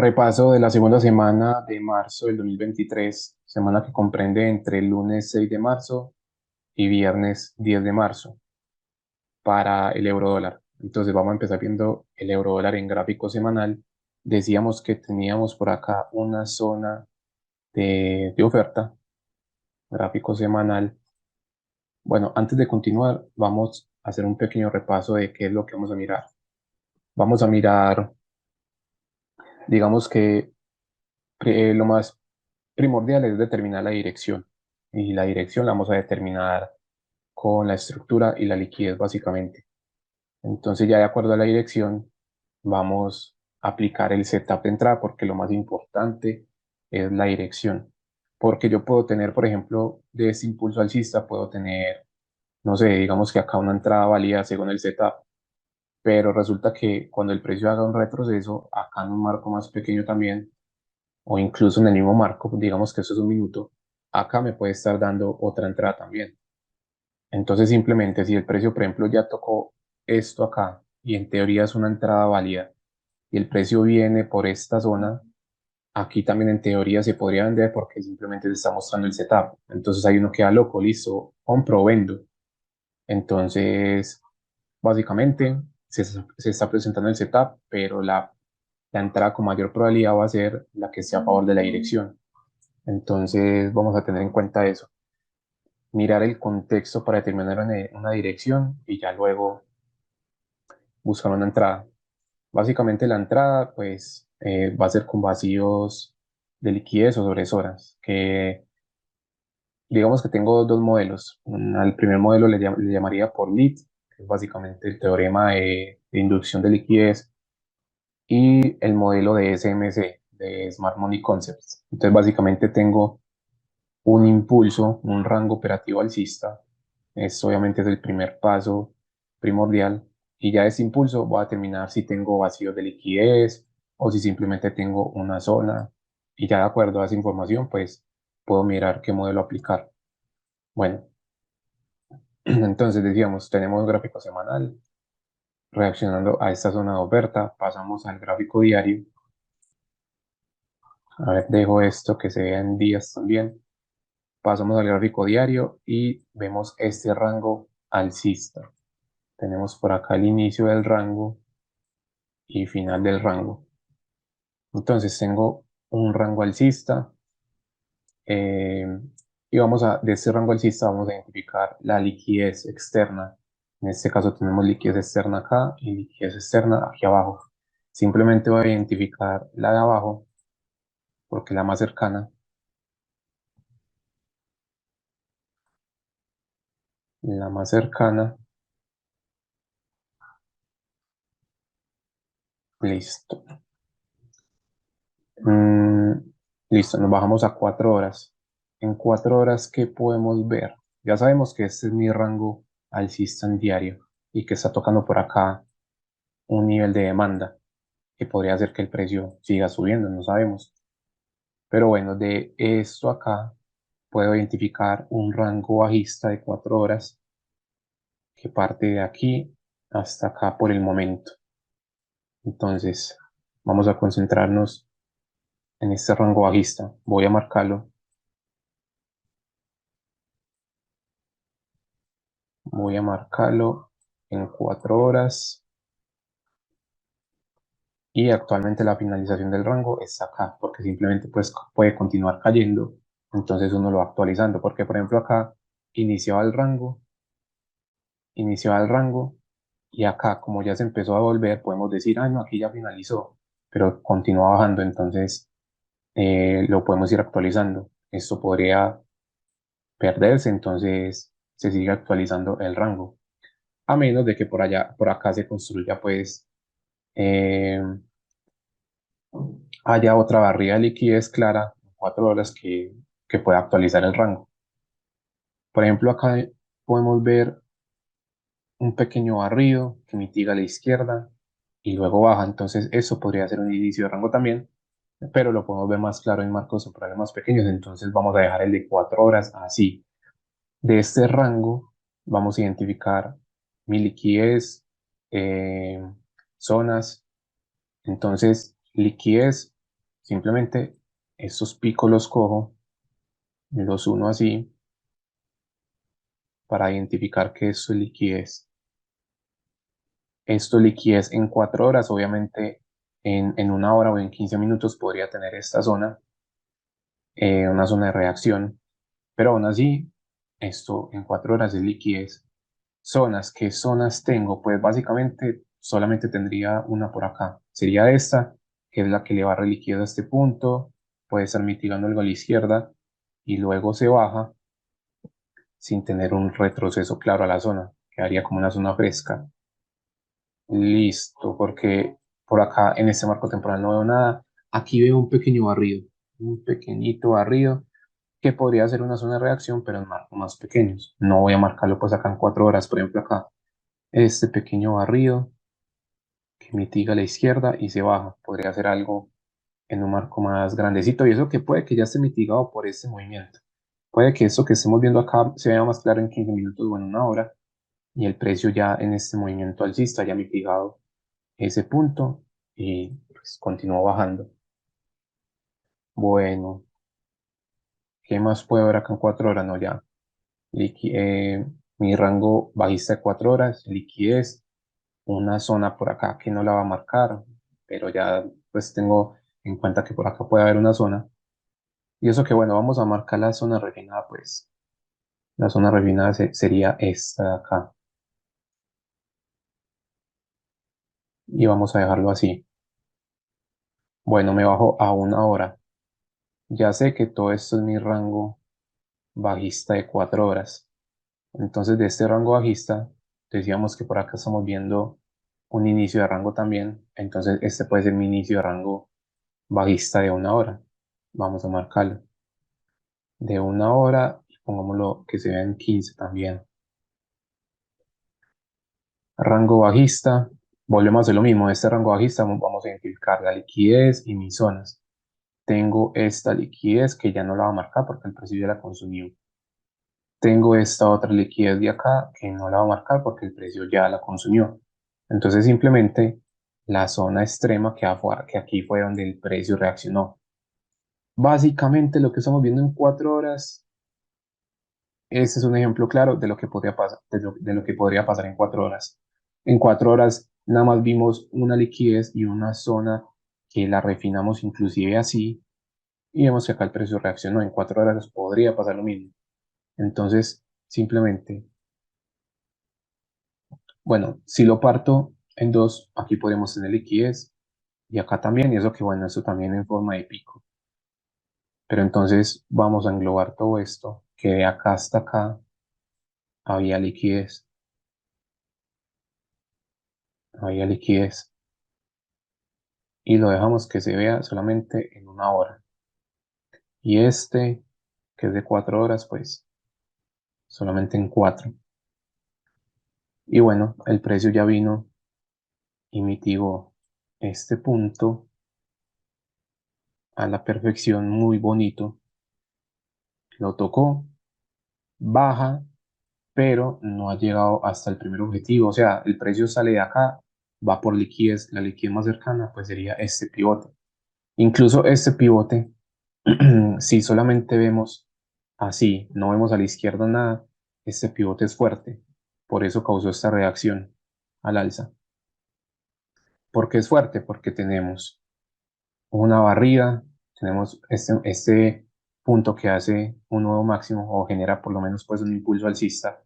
Repaso de la segunda semana de marzo del 2023, semana que comprende entre el lunes 6 de marzo y viernes 10 de marzo para el eurodólar. Entonces vamos a empezar viendo el eurodólar en gráfico semanal. Decíamos que teníamos por acá una zona de oferta, gráfico semanal. Bueno, antes de continuar, vamos a hacer un pequeño repaso de qué es lo que vamos a mirar. Vamos a mirar, digamos que lo más primordial es determinar la dirección. Y la dirección la vamos a determinar con la estructura y la liquidez básicamente. Entonces ya de acuerdo a la dirección vamos a aplicar el setup de entrada porque lo más importante es la dirección. Porque yo puedo tener, por ejemplo, de este impulso alcista, puedo tener, no sé, digamos que acá una entrada válida según el setup, pero resulta que cuando el precio haga un retroceso, acá en un marco más pequeño también, o incluso en el mismo marco, digamos que eso es un minuto, acá me puede estar dando otra entrada también. Entonces simplemente si el precio, por ejemplo, ya tocó esto acá y en teoría es una entrada válida y el precio viene por esta zona, aquí también en teoría se podría vender porque simplemente se está mostrando el setup. Entonces ahí uno queda loco, listo, compro o vendo. Entonces, básicamente se está presentando el setup, pero la entrada con mayor probabilidad va a ser la que esté a favor de la dirección. Entonces vamos a tener en cuenta eso, mirar el contexto para determinar una dirección y ya luego buscar una entrada. Básicamente la entrada pues va a ser con vacíos de liquidez o sobre horas, que digamos que tengo dos modelos. Al primer modelo le llamaría por lead, que es básicamente el teorema de inducción de liquidez, y el modelo de SMC, de Smart Money Concepts. Entonces básicamente tengo un impulso, un rango operativo alcista. Esto obviamente es el primer paso primordial. Y ya ese impulso voy a determinar si tengo vacíos de liquidez o si simplemente tengo una zona. Y ya de acuerdo a esa información, pues puedo mirar qué modelo aplicar. Bueno, entonces decíamos, tenemos gráfico semanal. Reaccionando a esta zona de oferta, pasamos al gráfico diario. A ver, dejo esto que se vea en días también. Pasamos al gráfico diario y vemos este rango alcista. Tenemos por acá el inicio del rango y final del rango. Entonces tengo un rango alcista eh, y de este rango alcista vamos a identificar la liquidez externa. En este caso tenemos liquidez externa acá y liquidez externa aquí abajo. Simplemente voy a identificar la de abajo porque es la más cercana. La más cercana, listo. Mm, listo, nos bajamos a 4 horas. En 4 horas, ¿qué podemos ver? Ya sabemos que este es mi rango alcista en diario y que está tocando por acá un nivel de demanda que podría hacer que el precio siga subiendo, no sabemos. Pero bueno, de esto acá puedo identificar un rango bajista de 4 horas que parte de aquí hasta acá por el momento. Entonces, vamos a concentrarnos en este rango bajista. Voy a marcarlo. Voy a marcarlo en 4 horas y actualmente la finalización del rango está acá porque simplemente pues puede continuar cayendo, entonces uno lo va actualizando porque por ejemplo acá iniciaba el rango y acá como ya se empezó a volver podemos decir, ah no, aquí ya finalizó, pero continúa bajando, entonces lo podemos ir actualizando. Esto podría perderse, entonces se sigue actualizando el rango, a menos de que por acá se construya pues eh, haya otra barrida de liquidez clara en 4 horas que pueda actualizar el rango. Por ejemplo, acá podemos ver un pequeño barrido que mitiga a la izquierda y luego baja. Entonces, eso podría ser un inicio de rango también, pero lo podemos ver más claro en marcos temporales más pequeños. Entonces, vamos a dejar el de 4 horas así. De este rango, vamos a identificar mi liquidez, eh, zonas. Entonces, liquidez Simplemente estos picos los cojo, los uno así, para identificar que esto es liquidez. Esto es liquidez en 4 horas, obviamente en 1 hora o en 15 minutos podría tener esta zona, una zona de reacción, pero aún así, esto en 4 horas es liquidez. Zonas, ¿qué zonas tengo? Pues básicamente solamente tendría una por acá. Sería esta, que es la que le barre liquidez a este punto, puede estar mitigando algo a la izquierda y luego se baja sin tener un retroceso claro a la zona. Quedaría como una zona fresca. Listo, porque por acá en este marco temporal no veo nada. Aquí veo un pequeño barrido, un pequeñito barrido que podría ser una zona de reacción, pero en marcos más pequeños. No voy a marcarlo pues acá en 4 horas, por ejemplo acá. Este pequeño barrido que mitiga a la izquierda y se baja. Podría ser algo en un marco más grandecito y eso que puede que ya esté mitigado por este movimiento. Puede que esto que estemos viendo acá se vea más claro en 15 minutos o en 1 hora y el precio ya en este movimiento alcista haya mitigado ese punto y pues continúa bajando. Bueno, ¿qué más puedo ver acá en 4 horas? No, ya. Liqui- eh, Mi rango bajista de 4 horas, liquidez, una zona por acá que no la va a marcar, pero ya pues tengo en cuenta que por acá puede haber una zona. Y eso que bueno, vamos a marcar la zona refinada, pues la zona refinada sería esta de acá. Y vamos a dejarlo así. Bueno, me bajo a 1 hora. Ya sé que todo esto es mi rango bajista de 4 horas. Entonces de este rango bajista, decíamos que por acá estamos viendo un inicio de rango también. Entonces este puede ser mi inicio de rango bajista de 1 hora. Vamos a marcarlo. De 1 hora y pongámoslo que se vea en 15 también. Rango bajista. Volvemos a hacer lo mismo. Este rango bajista vamos a identificar la liquidez y mis zonas. Tengo esta liquidez que ya no la va a marcar porque el precio ya la consumió. Tengo esta otra liquidez de acá que no la va a marcar porque el precio ya la consumió. Entonces simplemente la zona extrema que, afuera, que aquí fue donde el precio reaccionó. Básicamente lo que estamos viendo en 4 horas, este es un ejemplo claro de lo que podría pasar, de lo que podría pasar en 4 horas. En 4 horas nada más vimos una liquidez y una zona que la refinamos inclusive así y vemos que acá el precio reaccionó. En 4 horas podría pasar lo mismo. Entonces simplemente, bueno, si lo parto en dos, aquí podemos tener liquidez y acá también, y eso que bueno, eso también en forma de pico. Pero entonces vamos a englobar todo esto, que de acá hasta acá había liquidez, y lo dejamos que se vea solamente en 1 hora. Y este, que es de 4 horas, pues solamente en 4. Y bueno, el precio ya vino y mitigó este punto a la perfección, muy bonito. Lo tocó, baja, pero no ha llegado hasta el primer objetivo. O sea, el precio sale de acá, va por liquidez. La liquidez más cercana pues sería este pivote. Incluso este pivote, si solamente vemos así, no vemos a la izquierda nada, este pivote es fuerte. Por eso causó esta reacción al alza. ¿Por qué es fuerte? Porque tenemos una barrida, tenemos este punto que hace un nuevo máximo o genera por lo menos pues un impulso alcista.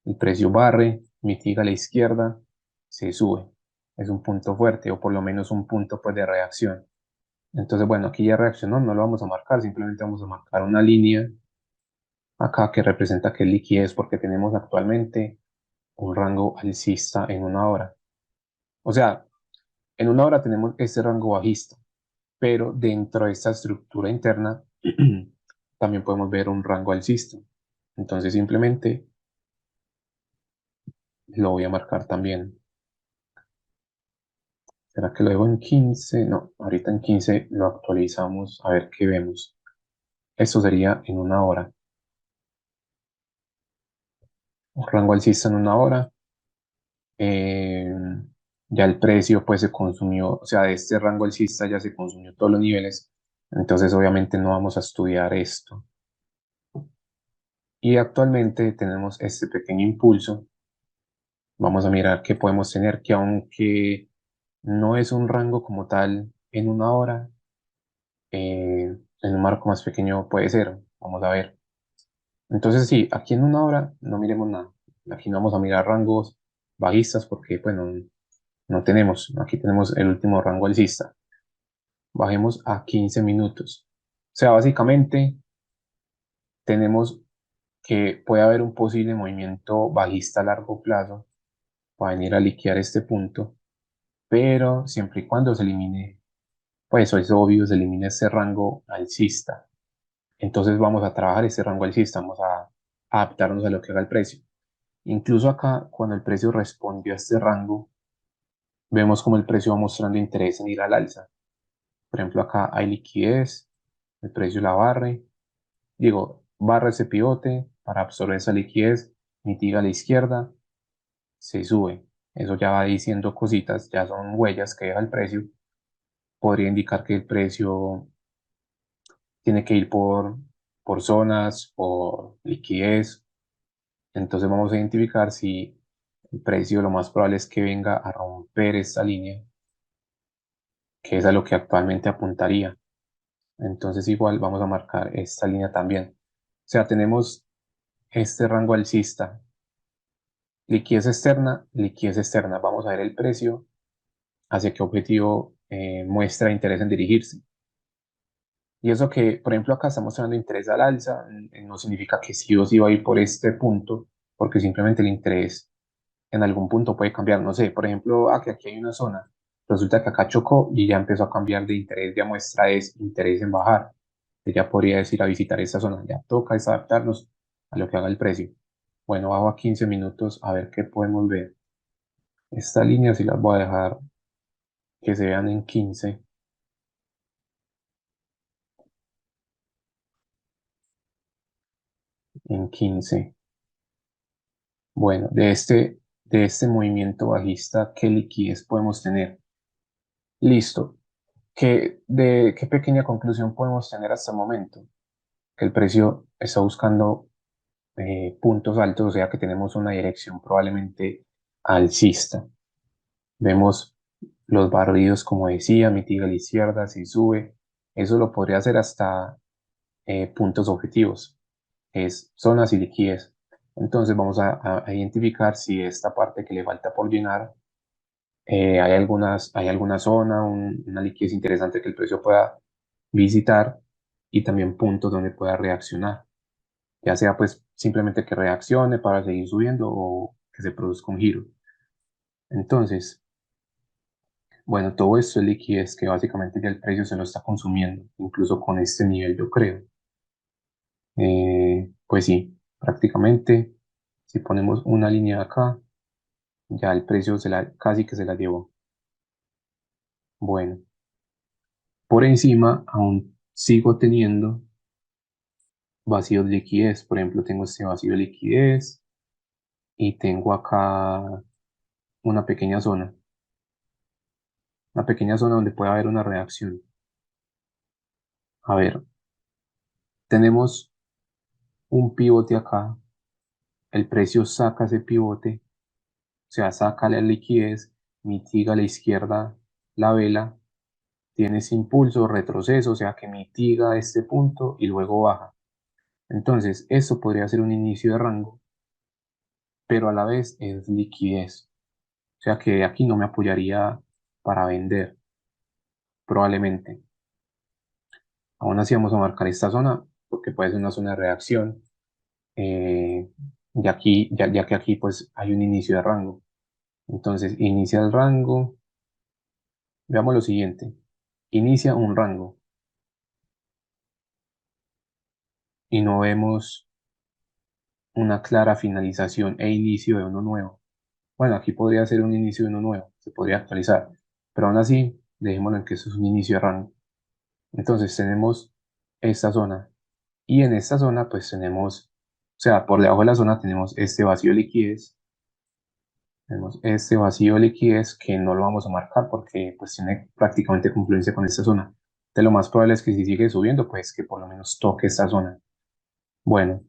El precio barre, mitiga a la izquierda, se sube. Es un punto fuerte o por lo menos un punto pues, de reacción. Entonces, bueno, aquí ya reaccionó, no lo vamos a marcar, simplemente vamos a marcar una línea acá que representa que es liquidez porque tenemos actualmente un rango alcista en 1 hora. O sea, en 1 hora tenemos este rango bajista, pero dentro de esta estructura interna también podemos ver un rango alcista. Entonces simplemente lo voy a marcar también. ¿Será que lo dejo en 15? No, ahorita en 15 lo actualizamos a ver qué vemos. Esto sería en 1 hora. Un rango alcista en 1 hora. ya el precio pues se consumió, o sea, de este rango alcista ya se consumió todos los niveles, entonces obviamente no vamos a estudiar esto. Y actualmente tenemos este pequeño impulso. Vamos a mirar qué podemos tener, que aunque no es un rango como tal en una hora, en un marco más pequeño puede ser. Vamos a ver. Entonces sí, aquí en una hora no miremos nada. Aquí no vamos a mirar rangos bajistas porque, bueno, no tenemos. Aquí tenemos el último rango alcista. Bajemos a 15 minutos. O sea, básicamente tenemos que puede haber un posible movimiento bajista a largo plazo para venir a liquidar este punto, pero siempre y cuando se elimine, pues eso es obvio, se elimine ese rango alcista. Entonces vamos a trabajar ese rango alcista, vamos a adaptarnos a lo que haga el precio. Incluso acá, cuando el precio respondió a este rango, vemos como el precio va mostrando interés en ir al alza. Por ejemplo, acá hay liquidez, el precio la barre, digo, barra ese pivote para absorber esa liquidez, mitiga a la izquierda, se sube. Eso ya va diciendo cositas, ya son huellas que deja el precio. Podría indicar que el precio tiene que ir por zonas, por liquidez. Entonces vamos a identificar si el precio lo más probable es que venga a romper esta línea, que es a lo que actualmente apuntaría. Entonces igual vamos a marcar esta línea también. O sea, tenemos este rango alcista, liquidez externa. Vamos a ver el precio, hacia qué objetivo muestra interés en dirigirse. Y eso que, por ejemplo, acá está mostrando interés al alza, no significa que sí o sí va a ir por este punto, porque simplemente el interés en algún punto puede cambiar. No sé, por ejemplo, aquí hay una zona, resulta que acá chocó y ya empezó a cambiar de interés, ya muestra es interés en bajar. Ya podría decir a visitar esta zona, ya toca es adaptarnos a lo que haga el precio. Bueno, bajo a 15 minutos a ver qué podemos ver. Esta línea sí las voy a dejar que se vean en 15. En 15. Bueno, de este movimiento bajista, ¿qué liquidez podemos tener? Listo. ¿Qué pequeña conclusión podemos tener hasta el momento? Que el precio está buscando puntos altos, o sea que tenemos una dirección probablemente alcista. Vemos los barridos, como decía, mitiga a la izquierda, si sube. Eso lo podría hacer hasta puntos objetivos, es zonas y liquidez. Entonces vamos a identificar si esta parte que le falta por llenar, hay alguna zona, una liquidez interesante que el precio pueda visitar y también puntos donde pueda reaccionar, ya sea pues simplemente que reaccione para seguir subiendo o que se produzca un giro. Entonces, bueno, todo esto es liquidez que básicamente ya el precio se lo está consumiendo, incluso con este nivel yo creo. Pues sí, prácticamente si ponemos una línea acá, ya el precio casi que se la llevó. Bueno, por encima aún sigo teniendo vacíos de liquidez. Por ejemplo, tengo este vacío de liquidez y tengo acá una pequeña zona. Una pequeña zona donde puede haber una reacción. A ver, tenemos un pivote acá. El precio saca ese pivote, o sea, saca la liquidez, mitiga a la izquierda la vela, tiene ese impulso, retroceso, o sea, que mitiga este punto y luego baja. Entonces, esto podría ser un inicio de rango, pero a la vez es liquidez. O sea que aquí no me apoyaría para vender, probablemente. Aún así vamos a marcar esta zona porque puede ser una zona de reacción. eh, ya que aquí pues hay un inicio de rango. Entonces, inicia el rango. Veamos lo siguiente. Inicia un rango y no vemos una clara finalización e inicio de uno nuevo. Bueno, aquí podría ser un inicio de uno nuevo, se podría actualizar, pero aún así, dejémoslo en que eso es un inicio de rango. Entonces tenemos esta zona y en esta zona pues tenemos, o sea, por debajo de la zona tenemos este vacío de liquidez Tenemos este vacío de liquidez que no lo vamos a marcar porque pues tiene prácticamente confluencia con esta zona. De lo más probable es que si sigue subiendo, pues que por lo menos toque esta zona. Bueno,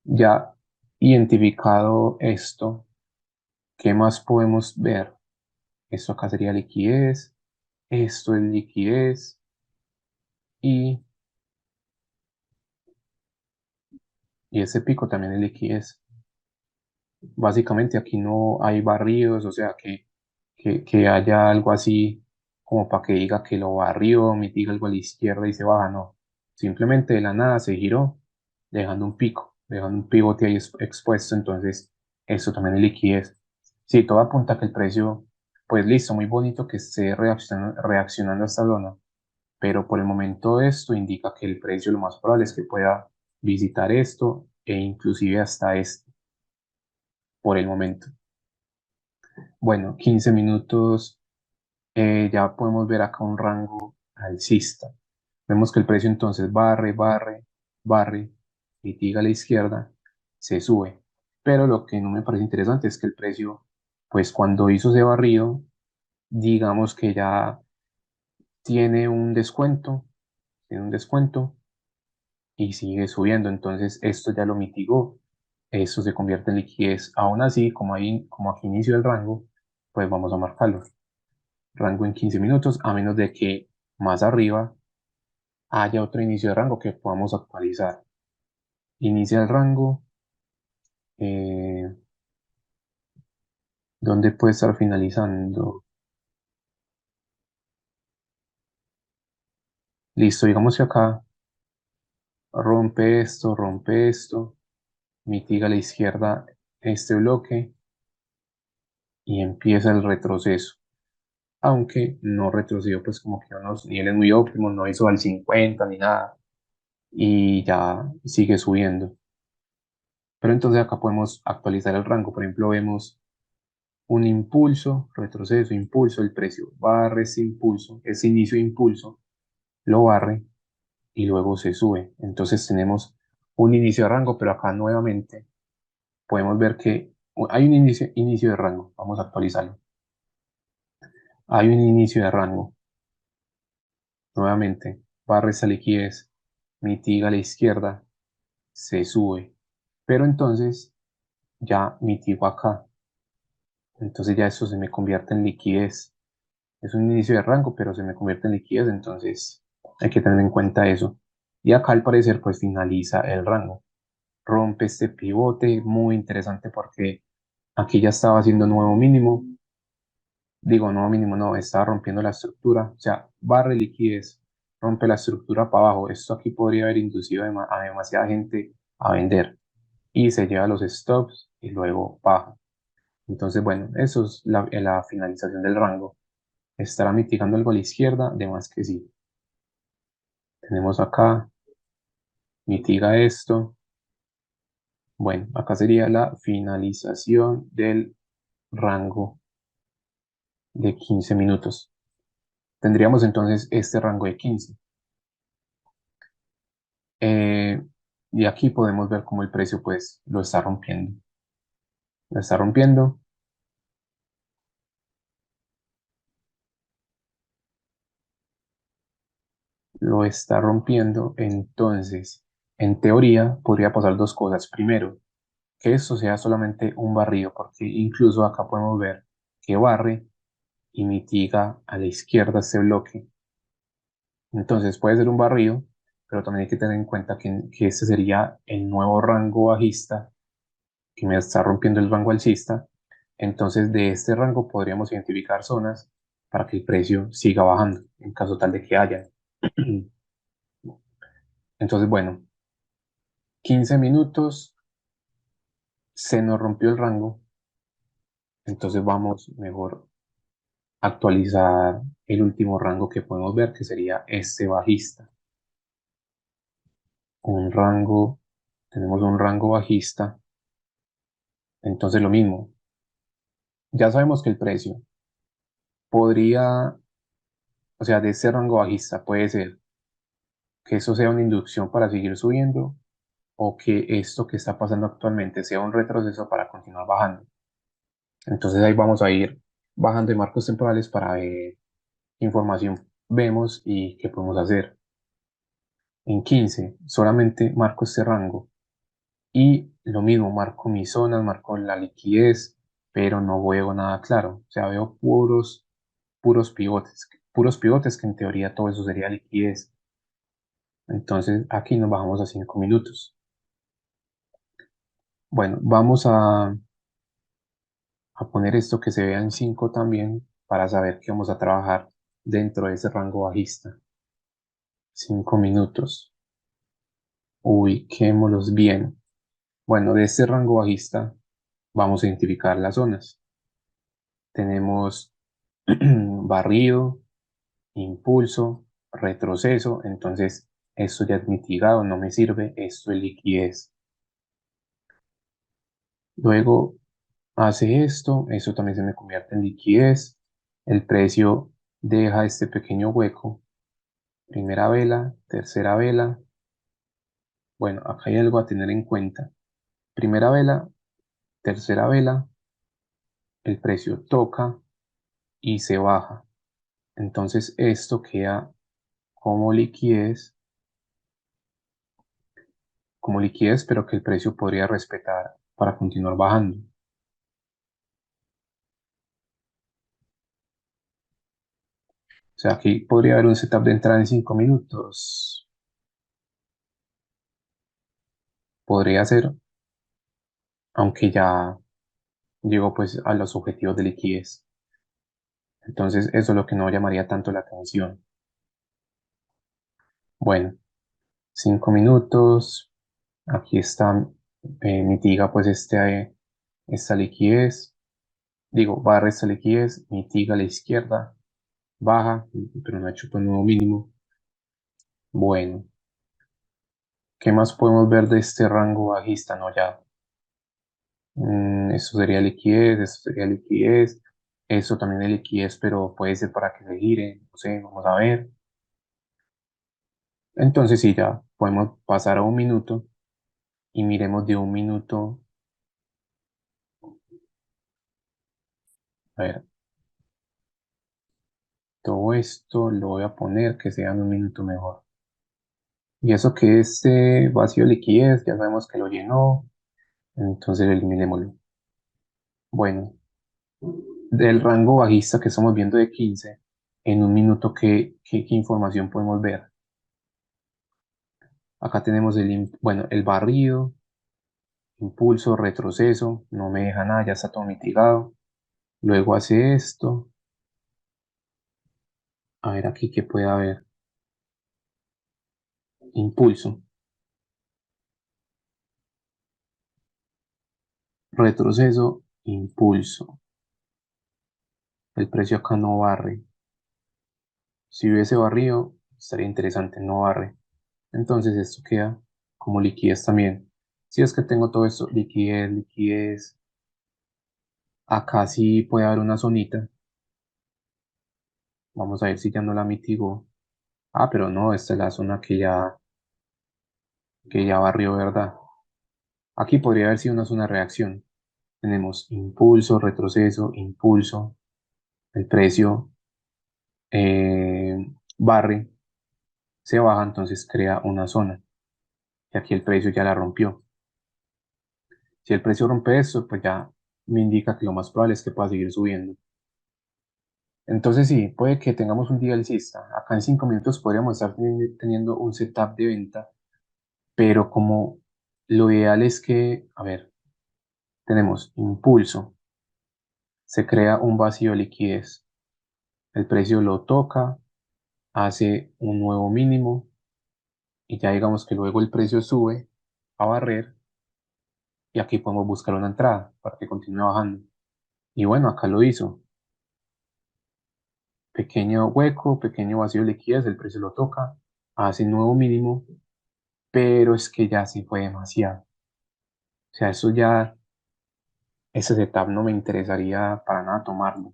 ya identificado esto, ¿qué más podemos ver? Esto acá sería liquidez, esto es liquidez y, y ese pico también es liquidez. Básicamente aquí no hay barridos, o sea, que haya algo así como para que diga que lo barrió, mitiga algo a la izquierda y se baja, no. Simplemente de la nada se giró, dejando un pico, dejando un pivote ahí expuesto, entonces eso también es liquidez. Sí, todo apunta a que el precio, pues listo, muy bonito que esté reaccionando a esta zona, pero por el momento esto indica que el precio lo más probable es que pueda visitar esto e inclusive hasta este por el momento. Bueno, 15 minutos, ya podemos ver acá un rango alcista. Vemos que el precio entonces barre, barre, barre, litiga a la izquierda, se sube. Pero lo que no me parece interesante es que el precio, pues cuando hizo ese barrido, digamos que ya tiene un descuento y sigue subiendo. Entonces esto ya lo mitigó, esto se convierte en liquidez. Aún así, como aquí inició el rango, pues vamos a marcarlo. Rango en 15 minutos, a menos de que más arriba haya otro inicio de rango que podamos actualizar. Inicia el rango, eh, ¿dónde puede estar finalizando? Listo, digamos que acá rompe esto, mitiga a la izquierda este bloque y empieza el retroceso. Aunque no retrocedió pues como que a unos niveles muy óptimos, no hizo al 50 ni nada y ya sigue subiendo. Pero entonces acá podemos actualizar el rango, por ejemplo vemos un impulso, retroceso, impulso, el precio barre ese impulso, ese inicio de impulso, lo barre y luego se sube. Entonces tenemos un inicio de rango, pero acá nuevamente podemos ver que hay un inicio de rango. Vamos a actualizarlo. Hay un inicio de rango. Nuevamente, barra esa liquidez, mitiga a la izquierda, se sube. Pero entonces ya mitigo acá. Entonces ya eso se me convierte en liquidez. Es un inicio de rango, pero se me convierte en liquidez, entonces hay que tener en cuenta eso. Y acá al parecer pues finaliza el rango. Rompe este pivote, muy interesante porque aquí ya estaba haciendo nuevo mínimo. Digo, nuevo mínimo, no, estaba rompiendo la estructura. O sea, barre liquidez, rompe la estructura para abajo. Esto aquí podría haber inducido a demasiada gente a vender. Y se lleva los stops y luego baja. Entonces, bueno, eso es la finalización del rango. ¿Estará mitigando algo a la izquierda? De más que sí. Tenemos acá, mitiga esto. Bueno, acá sería la finalización del rango de 15 minutos. Tendríamos entonces este rango de 15. Eh, y aquí podemos ver cómo el precio pues lo está rompiendo. Lo está rompiendo, lo está rompiendo. Entonces, en teoría, podría pasar dos cosas. Primero, que esto sea solamente un barrido, porque incluso acá podemos ver que barre y mitiga a la izquierda este bloque. Entonces puede ser un barrido, pero también hay que tener en cuenta que este sería el nuevo rango bajista que me está rompiendo el rango alcista. Entonces de este rango podríamos identificar zonas para que el precio siga bajando en caso tal de que haya. Entonces, bueno, 15 minutos se nos rompió el rango. Entonces vamos mejor a actualizar el último rango que podemos ver, que sería este bajista. Un rango, tenemos un rango bajista. Entonces lo mismo, ya sabemos que el precio podría, o sea, de ese rango bajista puede ser que eso sea una inducción para seguir subiendo o que esto que está pasando actualmente sea un retroceso para continuar bajando. Entonces ahí vamos a ir bajando de marcos temporales para ver qué información vemos y qué podemos hacer. En 15 solamente marco este rango y lo mismo, marco mis zonas, marco la liquidez, pero no veo nada claro. O sea, veo puros pivotes que en teoría todo eso sería liquidez. Entonces aquí nos bajamos a 5 minutos. Bueno, vamos a poner esto que se vea en 5 también para saber que vamos a trabajar dentro de ese rango bajista. 5 minutos. Ubiquémoslos bien. Bueno, de este rango bajista vamos a identificar las zonas. Tenemos barrido, impulso, retroceso. Entonces, esto ya es mitigado, no me sirve. Esto es liquidez. Luego hace esto, eso también se me convierte en liquidez. El precio deja este pequeño hueco. Primera vela, tercera vela. Bueno, acá hay algo a tener en cuenta. Primera vela, tercera vela, el precio toca y se baja. Entonces esto queda como liquidez, pero que el precio podría respetar para continuar bajando. O sea, aquí podría haber un setup de entrada en 5 minutos. Podría ser, aunque ya llegó pues a los objetivos de liquidez. Entonces eso es lo que no llamaría tanto la atención. Bueno, 5 minutos. Aquí está, mitiga pues esta liquidez. Digo, barra esta liquidez, mitiga a la izquierda, baja, pero no ha hecho pues nuevo mínimo. Bueno, ¿qué más podemos ver de este rango bajista? No, ya. Esto sería liquidez, esto sería liquidez. Eso también es liquidez, pero puede ser para que se gire. No sé, vamos a ver. Entonces sí, ya podemos pasar a un minuto y miremos de un minuto. A ver, todo esto lo voy a poner que sea en un minuto mejor. Y eso que este vacío de liquidez, ya sabemos que lo llenó. Entonces eliminémoslo. Bueno, del rango bajista que estamos viendo de 15, en un minuto, ¿qué información podemos ver? Acá tenemos bueno, el barrido, impulso, retroceso, no me deja nada, ya está todo mitigado. Luego hace esto. A ver aquí qué puede haber. Impulso, retroceso, impulso. El precio acá no barre. Si hubiese barrido, estaría interesante, no barre. Entonces esto queda como liquidez también. Si es que tengo todo esto, liquidez, liquidez. Acá sí puede haber una zonita. Vamos a ver si ya no la mitigó. Ah, pero no, esta es la zona que ya barrió, ¿verdad? Aquí podría haber sido una zona de reacción. Tenemos impulso, retroceso, impulso. El precio barre, se baja, entonces crea una zona. Y aquí el precio ya la rompió. Si el precio rompe esto, pues ya me indica que lo más probable es que pueda seguir subiendo. Entonces sí, puede que tengamos un día alcista. Acá en 5 minutos podríamos estar teniendo un setup de venta, pero como lo ideal es que, a ver, tenemos impulso, se crea un vacío de liquidez, el precio lo toca, hace un nuevo mínimo y ya digamos que luego el precio sube a barrer y aquí podemos buscar una entrada para que continúe bajando. Y bueno, acá lo hizo. Pequeño hueco, pequeño vacío de liquidez, el precio lo toca, hace nuevo mínimo, pero es que ya se fue demasiado. O sea, ese setup no me interesaría para nada tomarlo.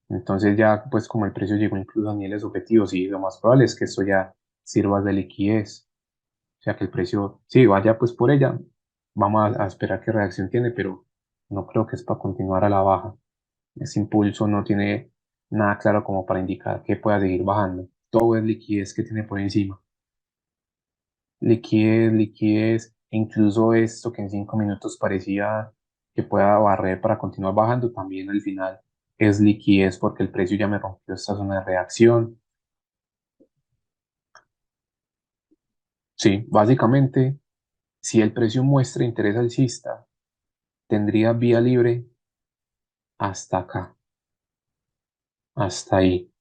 Entonces ya, pues como el precio llegó incluso a niveles objetivos y lo más probable es que esto ya sirva de liquidez. O sea, que el precio, sí, vaya pues por ella. Vamos a esperar qué reacción tiene, pero No creo que es para continuar a la baja. Ese impulso no tiene nada claro como para indicar que pueda seguir bajando. Todo es liquidez que tiene por encima. Liquidez, liquidez. Incluso esto que en 5 minutos parecía que pueda barrer para continuar bajando, también al final es liquidez porque el precio ya me rompió esta zona de reacción. Sí, básicamente, si el precio muestra interés alcista, tendría vía libre hasta acá, hasta ahí.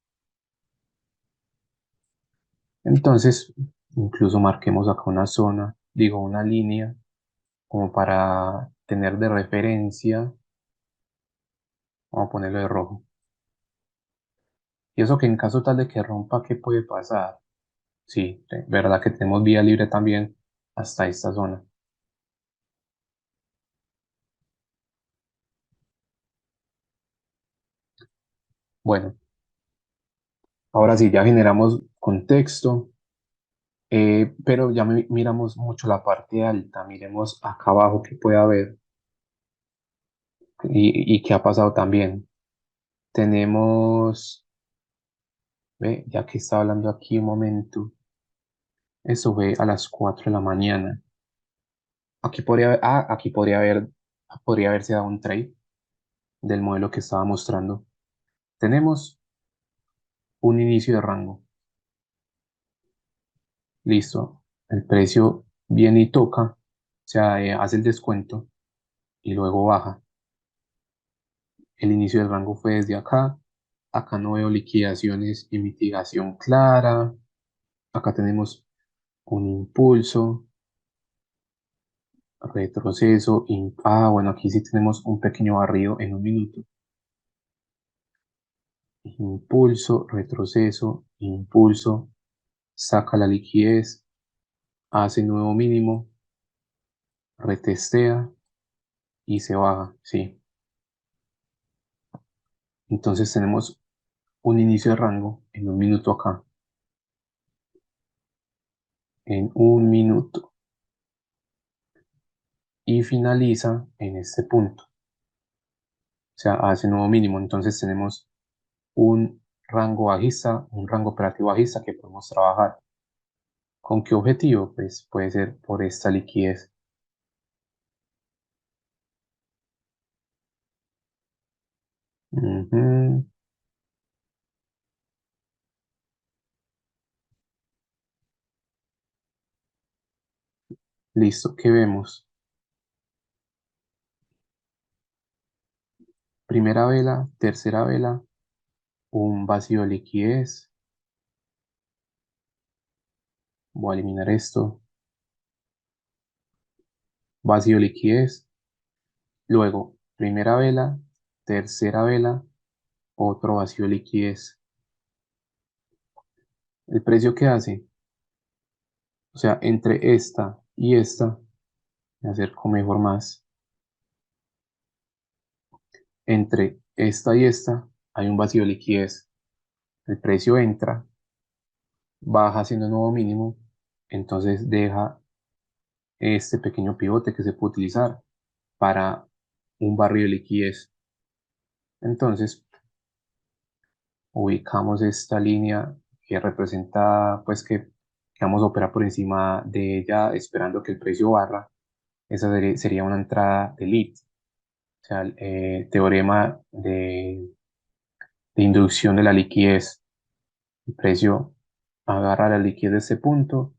Entonces, incluso marquemos acá una zona, digo una línea, como para tener de referencia. Vamos a ponerlo de rojo. Y eso que en caso tal de que rompa, ¿qué puede pasar? Sí, verdad que tenemos vía libre también hasta esta zona. Bueno, ahora sí, ya generamos contexto, pero ya miramos mucho la parte alta. Miremos acá abajo qué puede haber y qué ha pasado también. Tenemos, ve, ya que está hablando aquí un momento, eso fue a las 4 de la mañana. Aquí podría haber, aquí podría haberse dado un trade del modelo que estaba mostrando. Tenemos un inicio de rango. Listo. El precio viene y toca, o sea, hace el descuento y luego baja. El inicio del rango fue desde acá. Acá no veo liquidaciones y mitigación clara. Acá tenemos un impulso, retroceso. Bueno, aquí sí tenemos un pequeño barrido en un minuto. Impulso, retroceso, impulso, saca la liquidez, hace nuevo mínimo, retestea y se baja, sí. Entonces tenemos un inicio de rango en un minuto acá, en un minuto, y finaliza en este punto, o sea, hace nuevo mínimo. Entonces tenemos un rango bajista, un rango operativo bajista que podemos trabajar. ¿Con qué objetivo? Pues puede ser por esta liquidez. Ujú. Listo, ¿qué vemos? Primera vela, tercera vela, un vacío de liquidez. Voy a eliminar esto. Vacío de liquidez. Luego, primera vela, tercera vela, otro vacío de liquidez. ¿El precio qué hace? O sea, entre esta y esta, me acerco mejor más. Entre esta y esta hay un vacío de liquidez. El precio entra, baja haciendo nuevo mínimo, entonces deja este pequeño pivote que se puede utilizar para un barrio de liquidez. Entonces, ubicamos esta línea que representa, pues que vamos a operar por encima de ella esperando que el precio barra. Esa sería una entrada de lead, o sea, teorema de inducción de la liquidez. El precio agarra la liquidez de este punto,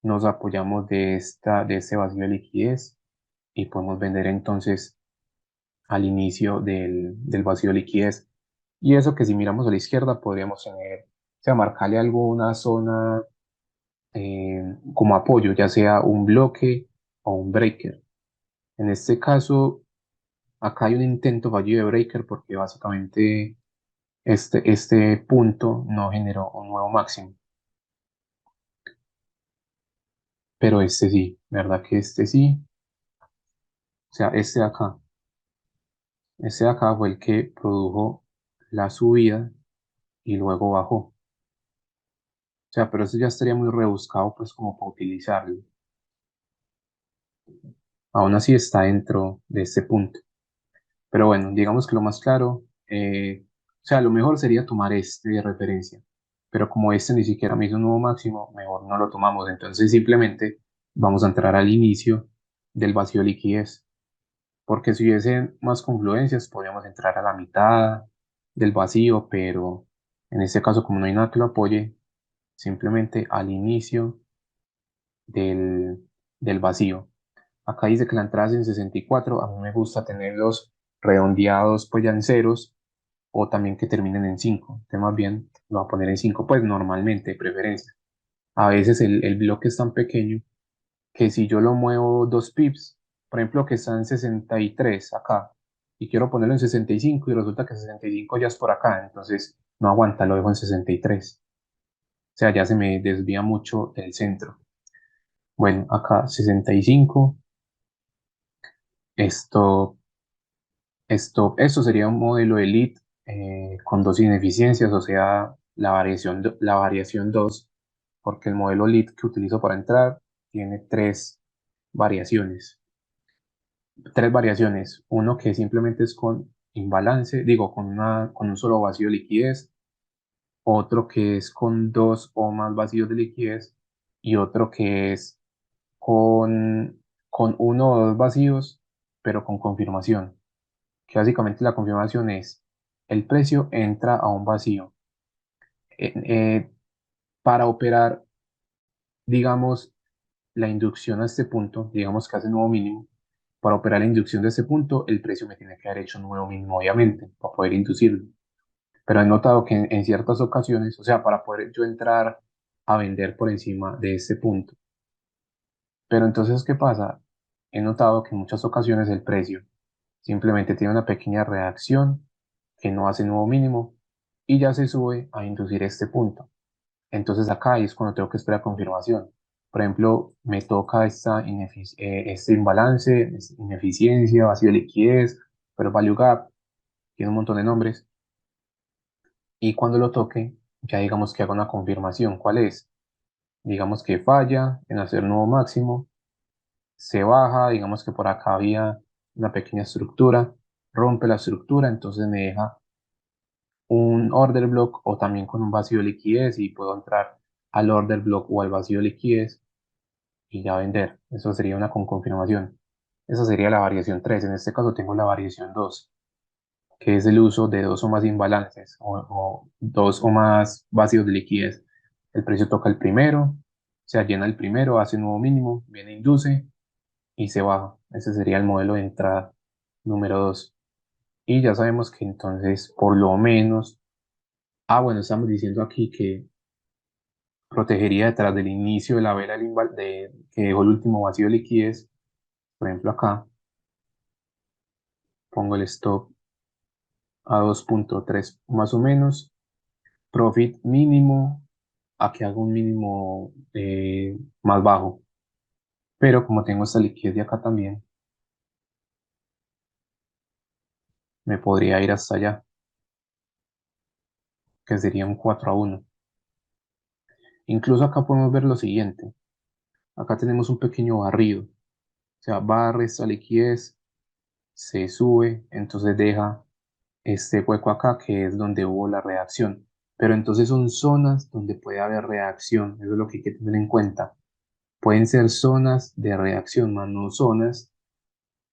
nos apoyamos de este vacío de liquidez y podemos vender entonces al inicio del vacío de liquidez. Y eso que si miramos a la izquierda podríamos tener, o sea, marcarle alguna zona como apoyo, ya sea un bloque o un breaker. En este caso, acá hay un intento fallido de breaker porque básicamente este punto no generó un nuevo máximo. Pero este sí, ¿verdad que este sí? O sea, este de acá fue el que produjo la subida y luego bajó. O sea, pero eso ya estaría muy rebuscado pues como para utilizarlo. Aún así está dentro de este punto. Pero bueno, digamos que lo más claro, o sea, lo mejor sería tomar este de referencia, pero como este ni siquiera me hizo un nuevo máximo, mejor no lo tomamos. Entonces simplemente vamos a entrar al inicio del vacío de liquidez, porque si hubiesen más confluencias, podríamos entrar a la mitad del vacío, pero en este caso, como no hay nada que lo apoye, simplemente al inicio del vacío. Acá dice que la entrada es en 64. A mí me gusta tenerlos redondeados pues ya en ceros, o también que terminen en 5. Más bien lo voy a poner en 5, pues normalmente, de preferencia. A veces el bloque es tan pequeño que si yo lo muevo 2 pips, por ejemplo, que está en 63 acá, y quiero ponerlo en 65 y resulta que 65 ya es por acá, entonces no aguanta, lo dejo en 63. O sea, ya se me desvía mucho el centro. Bueno, acá 65. Esto, esto sería un modelo Elite con dos ineficiencias, o sea, la variación 2, porque el modelo Elite que utilizo para entrar tiene variaciones. Tres variaciones. Uno que simplemente es con imbalance, digo, con un solo vacío de liquidez. Otro que es con dos o más vacíos de liquidez. Y otro que es con, con uno o dos vacíos, pero con confirmación. Que básicamente la confirmación es el precio entra a un vacío. Eh, eh, para operar, digamos, la inducción a este punto, digamos que hace nuevo mínimo, para operar la inducción de este punto, el precio me tiene que haber hecho un nuevo mínimo, obviamente, para poder inducirlo. Pero he notado que en ciertas ocasiones, o sea, para poder yo entrar a vender por encima de este punto. Pero entonces, ¿qué pasa? He notado que en muchas ocasiones el precio simplemente tiene una pequeña reacción que no hace nuevo mínimo y ya se sube a inducir este punto. Entonces acá es cuando tengo que esperar confirmación. Por ejemplo, me toca este imbalance, ineficiencia, vacío de liquidez, pero value gap, tiene un montón de nombres. Y cuando lo toque, ya digamos que haga una confirmación. ¿Cuál es? Digamos que falla en hacer nuevo máximo, se baja, digamos que por acá había una pequeña estructura, rompe la estructura, entonces me deja un order block o también con un vacío de liquidez y puedo entrar al order block o al vacío de liquidez y ya vender. Eso sería una con confirmación. Esa sería la variación 3. En este caso tengo la variación 2, que es el uso de dos o más imbalances o dos o más vacíos de liquidez. El precio toca el primero, se llena el primero, hace un nuevo mínimo, viene induce y se baja. Ese sería el modelo de entrada número 2. Y ya sabemos que entonces por lo menos, bueno, estamos diciendo aquí que protegería detrás del inicio de la vela que dejó el último vacío de liquidez. Por ejemplo, acá pongo el stop a 2.3 más o menos. Profit mínimo, aquí hago un mínimo más bajo. Pero como tengo esta liquidez de acá también, me podría ir hasta allá, que sería un 4-1. Incluso acá podemos ver lo siguiente. Acá tenemos un pequeño barrido. O sea, barre esta liquidez, se sube, entonces deja este hueco acá que es donde hubo la reacción. Pero entonces son zonas donde puede haber reacción. Eso es lo que hay que tener en cuenta. Pueden ser zonas de reacción, más no zonas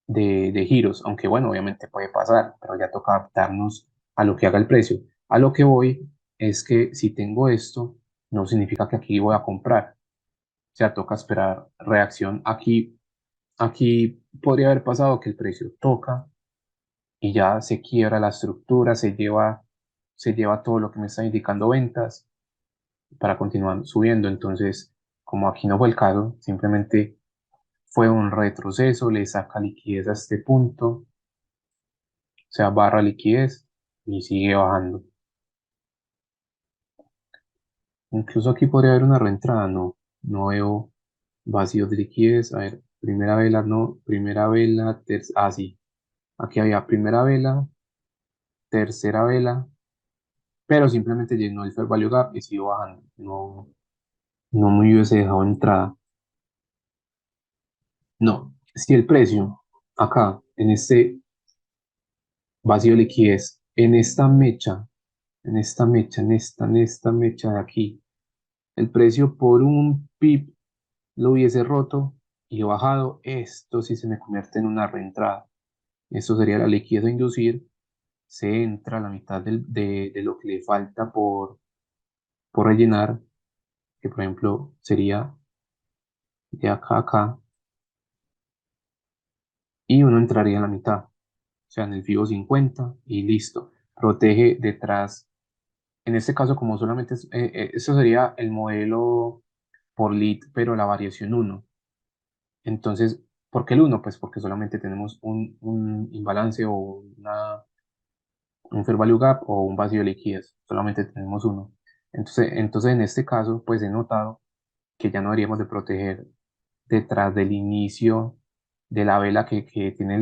de giros. Aunque bueno, obviamente puede pasar, pero ya toca adaptarnos a lo que haga el precio. A lo que voy es que si tengo esto, no significa que aquí voy a comprar. O sea, toca esperar reacción. Aquí podría haber pasado que el precio toca y ya se quiebra la estructura, se lleva todo lo que me está indicando ventas para continuar subiendo. Entonces, como aquí no fue el caso, simplemente fue un retroceso, le saca liquidez a este punto, o sea, barra liquidez y sigue bajando. Incluso aquí podría haber una reentrada, no veo vacíos de liquidez. A ver, primera vela, no, primera vela, sí, aquí había primera vela, tercera vela, pero simplemente llenó el fair value gap y siguió bajando. No me hubiese dejado entrada. No, si el precio acá, vacío de liquidez. En esta mecha, en esta mecha de aquí, el precio por un pip lo hubiese roto y bajado, esto sí se me convierte en una reentrada. Esto sería la liquidez a inducir, se entra a la mitad de lo que le falta por rellenar, que por ejemplo sería de acá a acá, y uno entraría en la mitad, o sea, en el FIBO 50 y listo. Protege detrás. En este caso, como solamente eso sería el modelo por lead, pero la variación uno. Entonces, ¿por qué el uno? Pues porque solamente tenemos un imbalance o un fair value gap o un vacío de liquidez. Solamente tenemos uno. Entonces, en este caso, pues he notado que ya no deberíamos de proteger detrás del inicio de la vela que tiene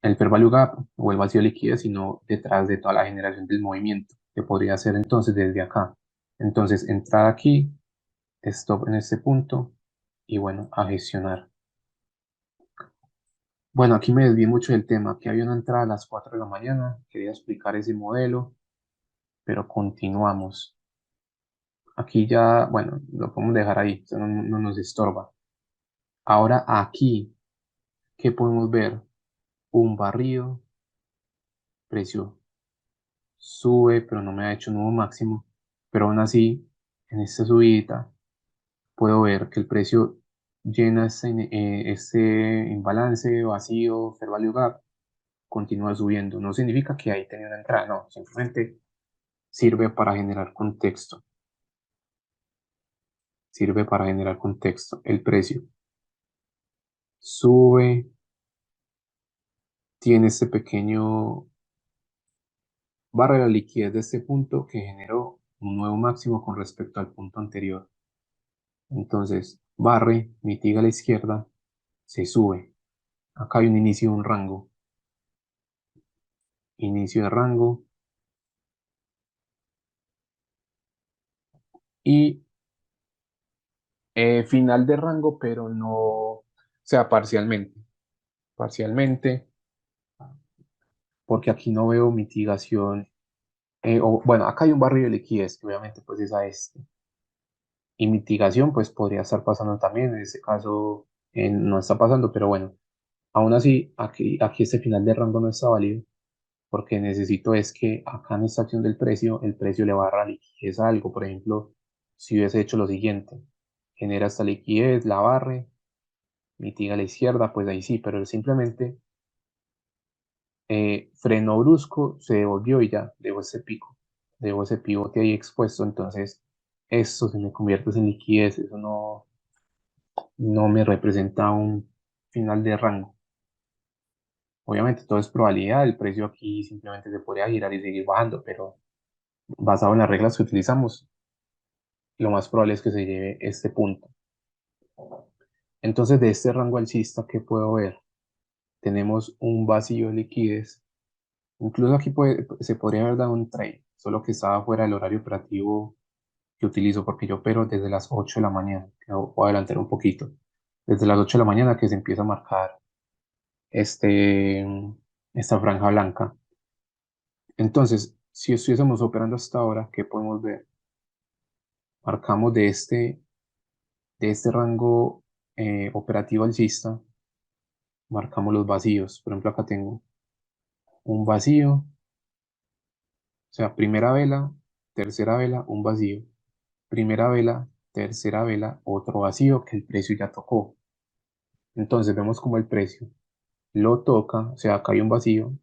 el fair value gap o el vacío de liquidez, sino detrás de toda la generación del movimiento, que podría ser entonces desde acá. Entonces, entrada aquí, stop en este punto y bueno, a gestionar. Bueno, aquí me desvié mucho del tema. Aquí había una entrada a las 4 de la mañana. Quería explicar ese modelo, pero continuamos. Aquí ya, bueno, lo podemos dejar ahí, eso no nos estorba. Ahora aquí, ¿qué podemos ver? Un barrido, precio sube, pero no me ha hecho un nuevo máximo. Pero aún así, en esta subida, puedo ver que el precio llena este imbalance, vacío, fair value gap, continúa subiendo. No significa que ahí tenía una entrada, no, simplemente sirve para generar contexto. Sirve para generar contexto. El precio sube, tiene este pequeño barra de la liquidez de este punto que generó un nuevo máximo con respecto al punto anterior. Entonces, barre, mitiga a la izquierda, se sube. Acá hay un inicio de un rango. Inicio de rango y final de rango, pero no, o sea, parcialmente. Parcialmente, porque aquí no veo mitigación. O, bueno, acá hay un barrio de liquidez, que obviamente pues es a este. Y mitigación pues podría estar pasando también, en este caso no está pasando, pero bueno, aún así aquí este final de rango no está válido porque necesito es que acá en esta acción del precio, el precio le barra liquidez a algo. Por ejemplo, si hubiese hecho lo siguiente, genera esta liquidez, la barre, mitiga a la izquierda, pues ahí sí, pero simplemente frenó brusco, se devolvió y ya, dejó ese pivote ahí expuesto, entonces esto se me convierte en liquidez, eso no me representa un final de rango. Obviamente todo es probabilidad, el precio aquí simplemente se podría girar y seguir bajando, pero basado en las reglas que utilizamos, lo más probable es que se lleve este punto. Entonces de este rango alcista, ¿qué puedo ver? Tenemos un vacío de liquidez. Incluso aquí se podría haber dado un trade, solo que estaba fuera del horario operativo que utilizo, porque yo opero desde las 8 de la mañana. Voy a adelantar un poquito. Desde las 8 de la mañana que se empieza a marcar este, esta franja blanca. Entonces, si estuviésemos operando hasta ahora, ¿qué podemos ver? Marcamos de este rango operativo alcista, marcamos los vacíos. Por ejemplo, acá tengo un vacío, o sea, primera vela, tercera vela, un vacío. Primera vela, tercera vela, otro vacío que el precio ya tocó. Entonces vemos como el precio lo toca, o sea, acá hay un vacío,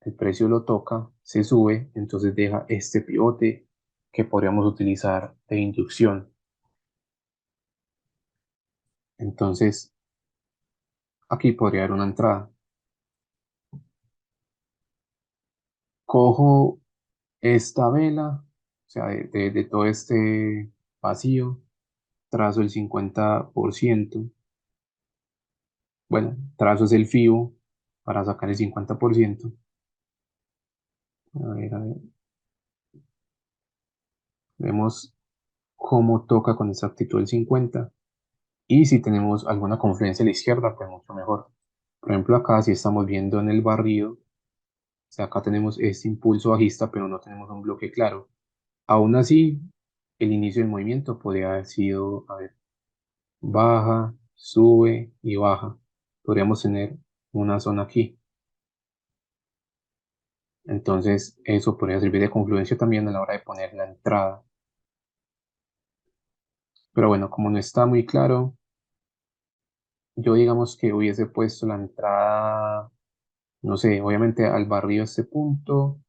el precio lo toca, se sube, entonces deja este pivote que podríamos utilizar de inducción. Entonces, aquí podría haber una entrada. Cojo esta vela, o sea, de todo este vacío, trazo el 50%. Bueno, trazo es el FIBO para sacar el 50%. A ver, vemos cómo toca con exactitud el 50. Y si tenemos alguna confluencia a la izquierda, pues mucho mejor. Por ejemplo, acá si estamos viendo en el barrido, o sea, acá tenemos este impulso bajista, pero no tenemos un bloque claro. Aún así, el inicio del movimiento podría haber sido, a ver, baja, sube y baja. Podríamos tener una zona aquí. Entonces, eso podría servir de confluencia también a la hora de poner la entrada. Pero bueno, como no está muy claro, yo digamos que hubiese puesto la entrada, no sé, obviamente al barrio este punto,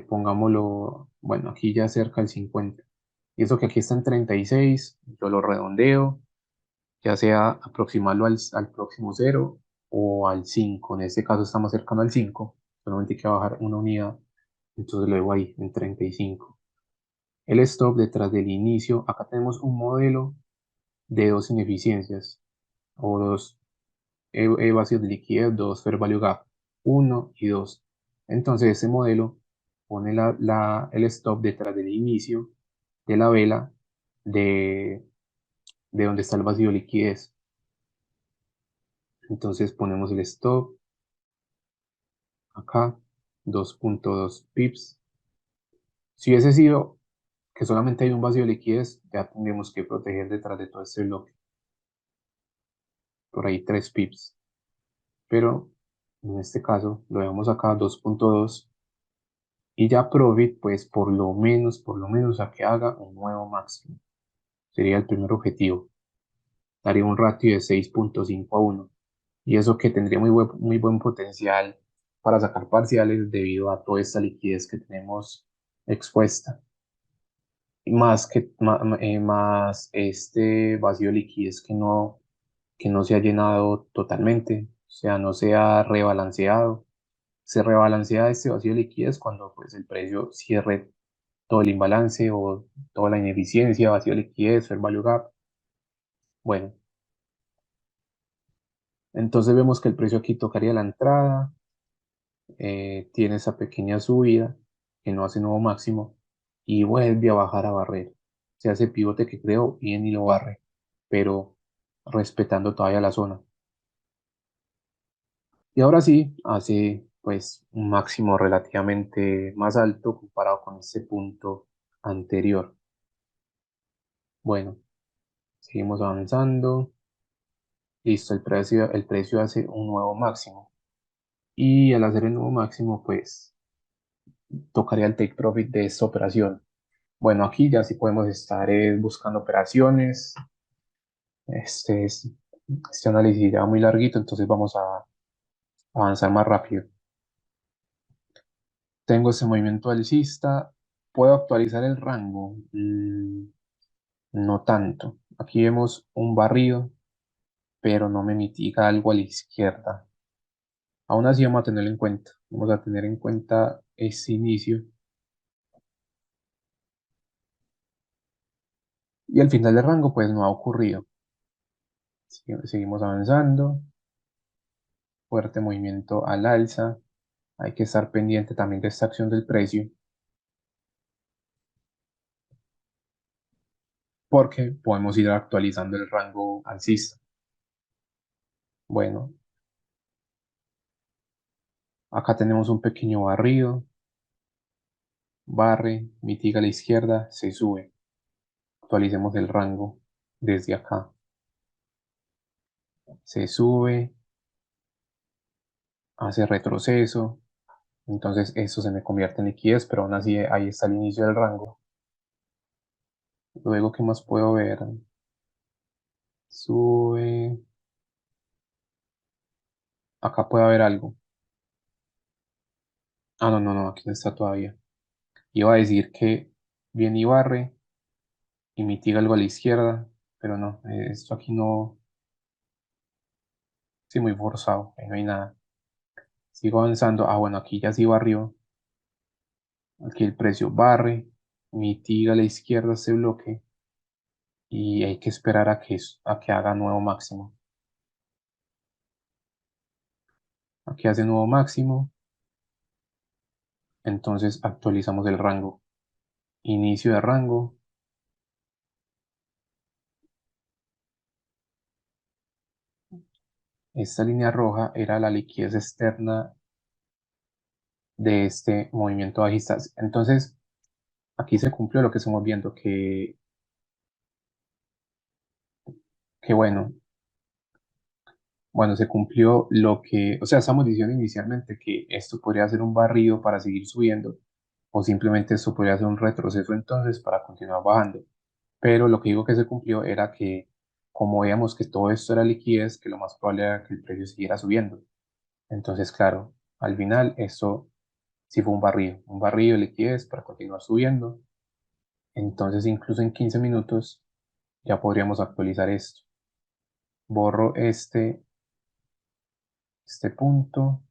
pongámoslo, bueno, aquí ya cerca del 50. Y eso que aquí está en 36, yo lo redondeo, ya sea aproximarlo al próximo cero o al 5. En este caso estamos cercano al 5, solamente hay que bajar una unidad, entonces lo dejo ahí en 35. El stop detrás del inicio, acá tenemos un modelo de dos ineficiencias o dos vacíos de liquidez, dos fair value gap, uno y 2. Entonces este modelo pone el stop detrás del inicio de la vela de, de donde está el vacío de liquidez. Entonces ponemos el stop acá, 2.2 pips. Si hubiese sido que solamente hay un vacío de liquidez, ya tendríamos que proteger detrás de todo este bloque, por ahí 3 pips. Pero en este caso lo dejamos acá 2.2 y ya Profit, pues por lo menos a que haga un nuevo máximo. Sería el primer objetivo. Daría un ratio de 6.5 a 1. Y eso que tendría muy buen potencial para sacar parciales debido a toda esta liquidez que tenemos expuesta. Y más este vacío de liquidez que no se ha llenado totalmente, o sea, no se ha rebalanceado. Se rebalancea este vacío de liquidez cuando pues, el precio cierre todo el imbalance o toda la ineficiencia, vacío de liquidez, el value gap. Bueno, entonces vemos que el precio aquí tocaría la entrada, tiene esa pequeña subida que no hace nuevo máximo y vuelve a bajar a barrer. Se hace pivote que creo bien y lo barre, pero respetando todavía la zona. Y ahora sí, hace pues un máximo relativamente más alto comparado con este punto anterior. Bueno, seguimos avanzando. Listo, el precio hace un nuevo máximo. Y al hacer el nuevo máximo, pues tocaría el take profit de esta operación. Bueno, aquí ya sí podemos estar buscando operaciones. Este, es- este análisis ya va muy larguito, entonces vamos a avanzar más rápido. Tengo ese movimiento alcista. ¿Puedo actualizar el rango? No tanto. Aquí vemos un barrido, pero no me mitiga algo a la izquierda. Aún así vamos a tenerlo en cuenta. Vamos a tener en cuenta ese inicio. Y al final del rango, pues no ha ocurrido. Seguimos avanzando. Fuerte movimiento al alza. Hay que estar pendiente también de esta acción del precio, porque podemos ir actualizando el rango alcista. Bueno, acá tenemos un pequeño barrido. Barre, mitiga a la izquierda, se sube. Actualicemos el rango desde acá. Se sube, hace retroceso. Entonces eso se me convierte en liquidez, pero aún así ahí está el inicio del rango. Luego, ¿qué más puedo ver? Sube. Acá puede haber algo. Ah, no, no, no, aquí no está todavía. Iba a decir que viene y barre y mitiga algo a la izquierda, pero no, esto aquí no, sí, muy forzado, ahí no hay nada. Sigo avanzando. Ah, bueno, aquí ya sí barrió. Aquí el precio barre, mitiga a la izquierda este bloque y hay que esperar a que haga nuevo máximo. Aquí hace nuevo máximo, entonces actualizamos el rango. Inicio de rango, esta línea roja era la liquidez externa de este movimiento bajista. Entonces, aquí se cumplió lo que estamos viendo, que bueno, se cumplió lo que, o sea, estamos diciendo inicialmente que esto podría ser un barrido para seguir subiendo, o simplemente esto podría ser un retroceso entonces para continuar bajando. Pero lo que digo que se cumplió era que, como veíamos que todo esto era liquidez, que lo más probable era que el precio siguiera subiendo. Entonces, claro, al final esto sí fue un barrido de liquidez para continuar subiendo. Entonces, incluso en 15 minutos ya podríamos actualizar esto. Borro este punto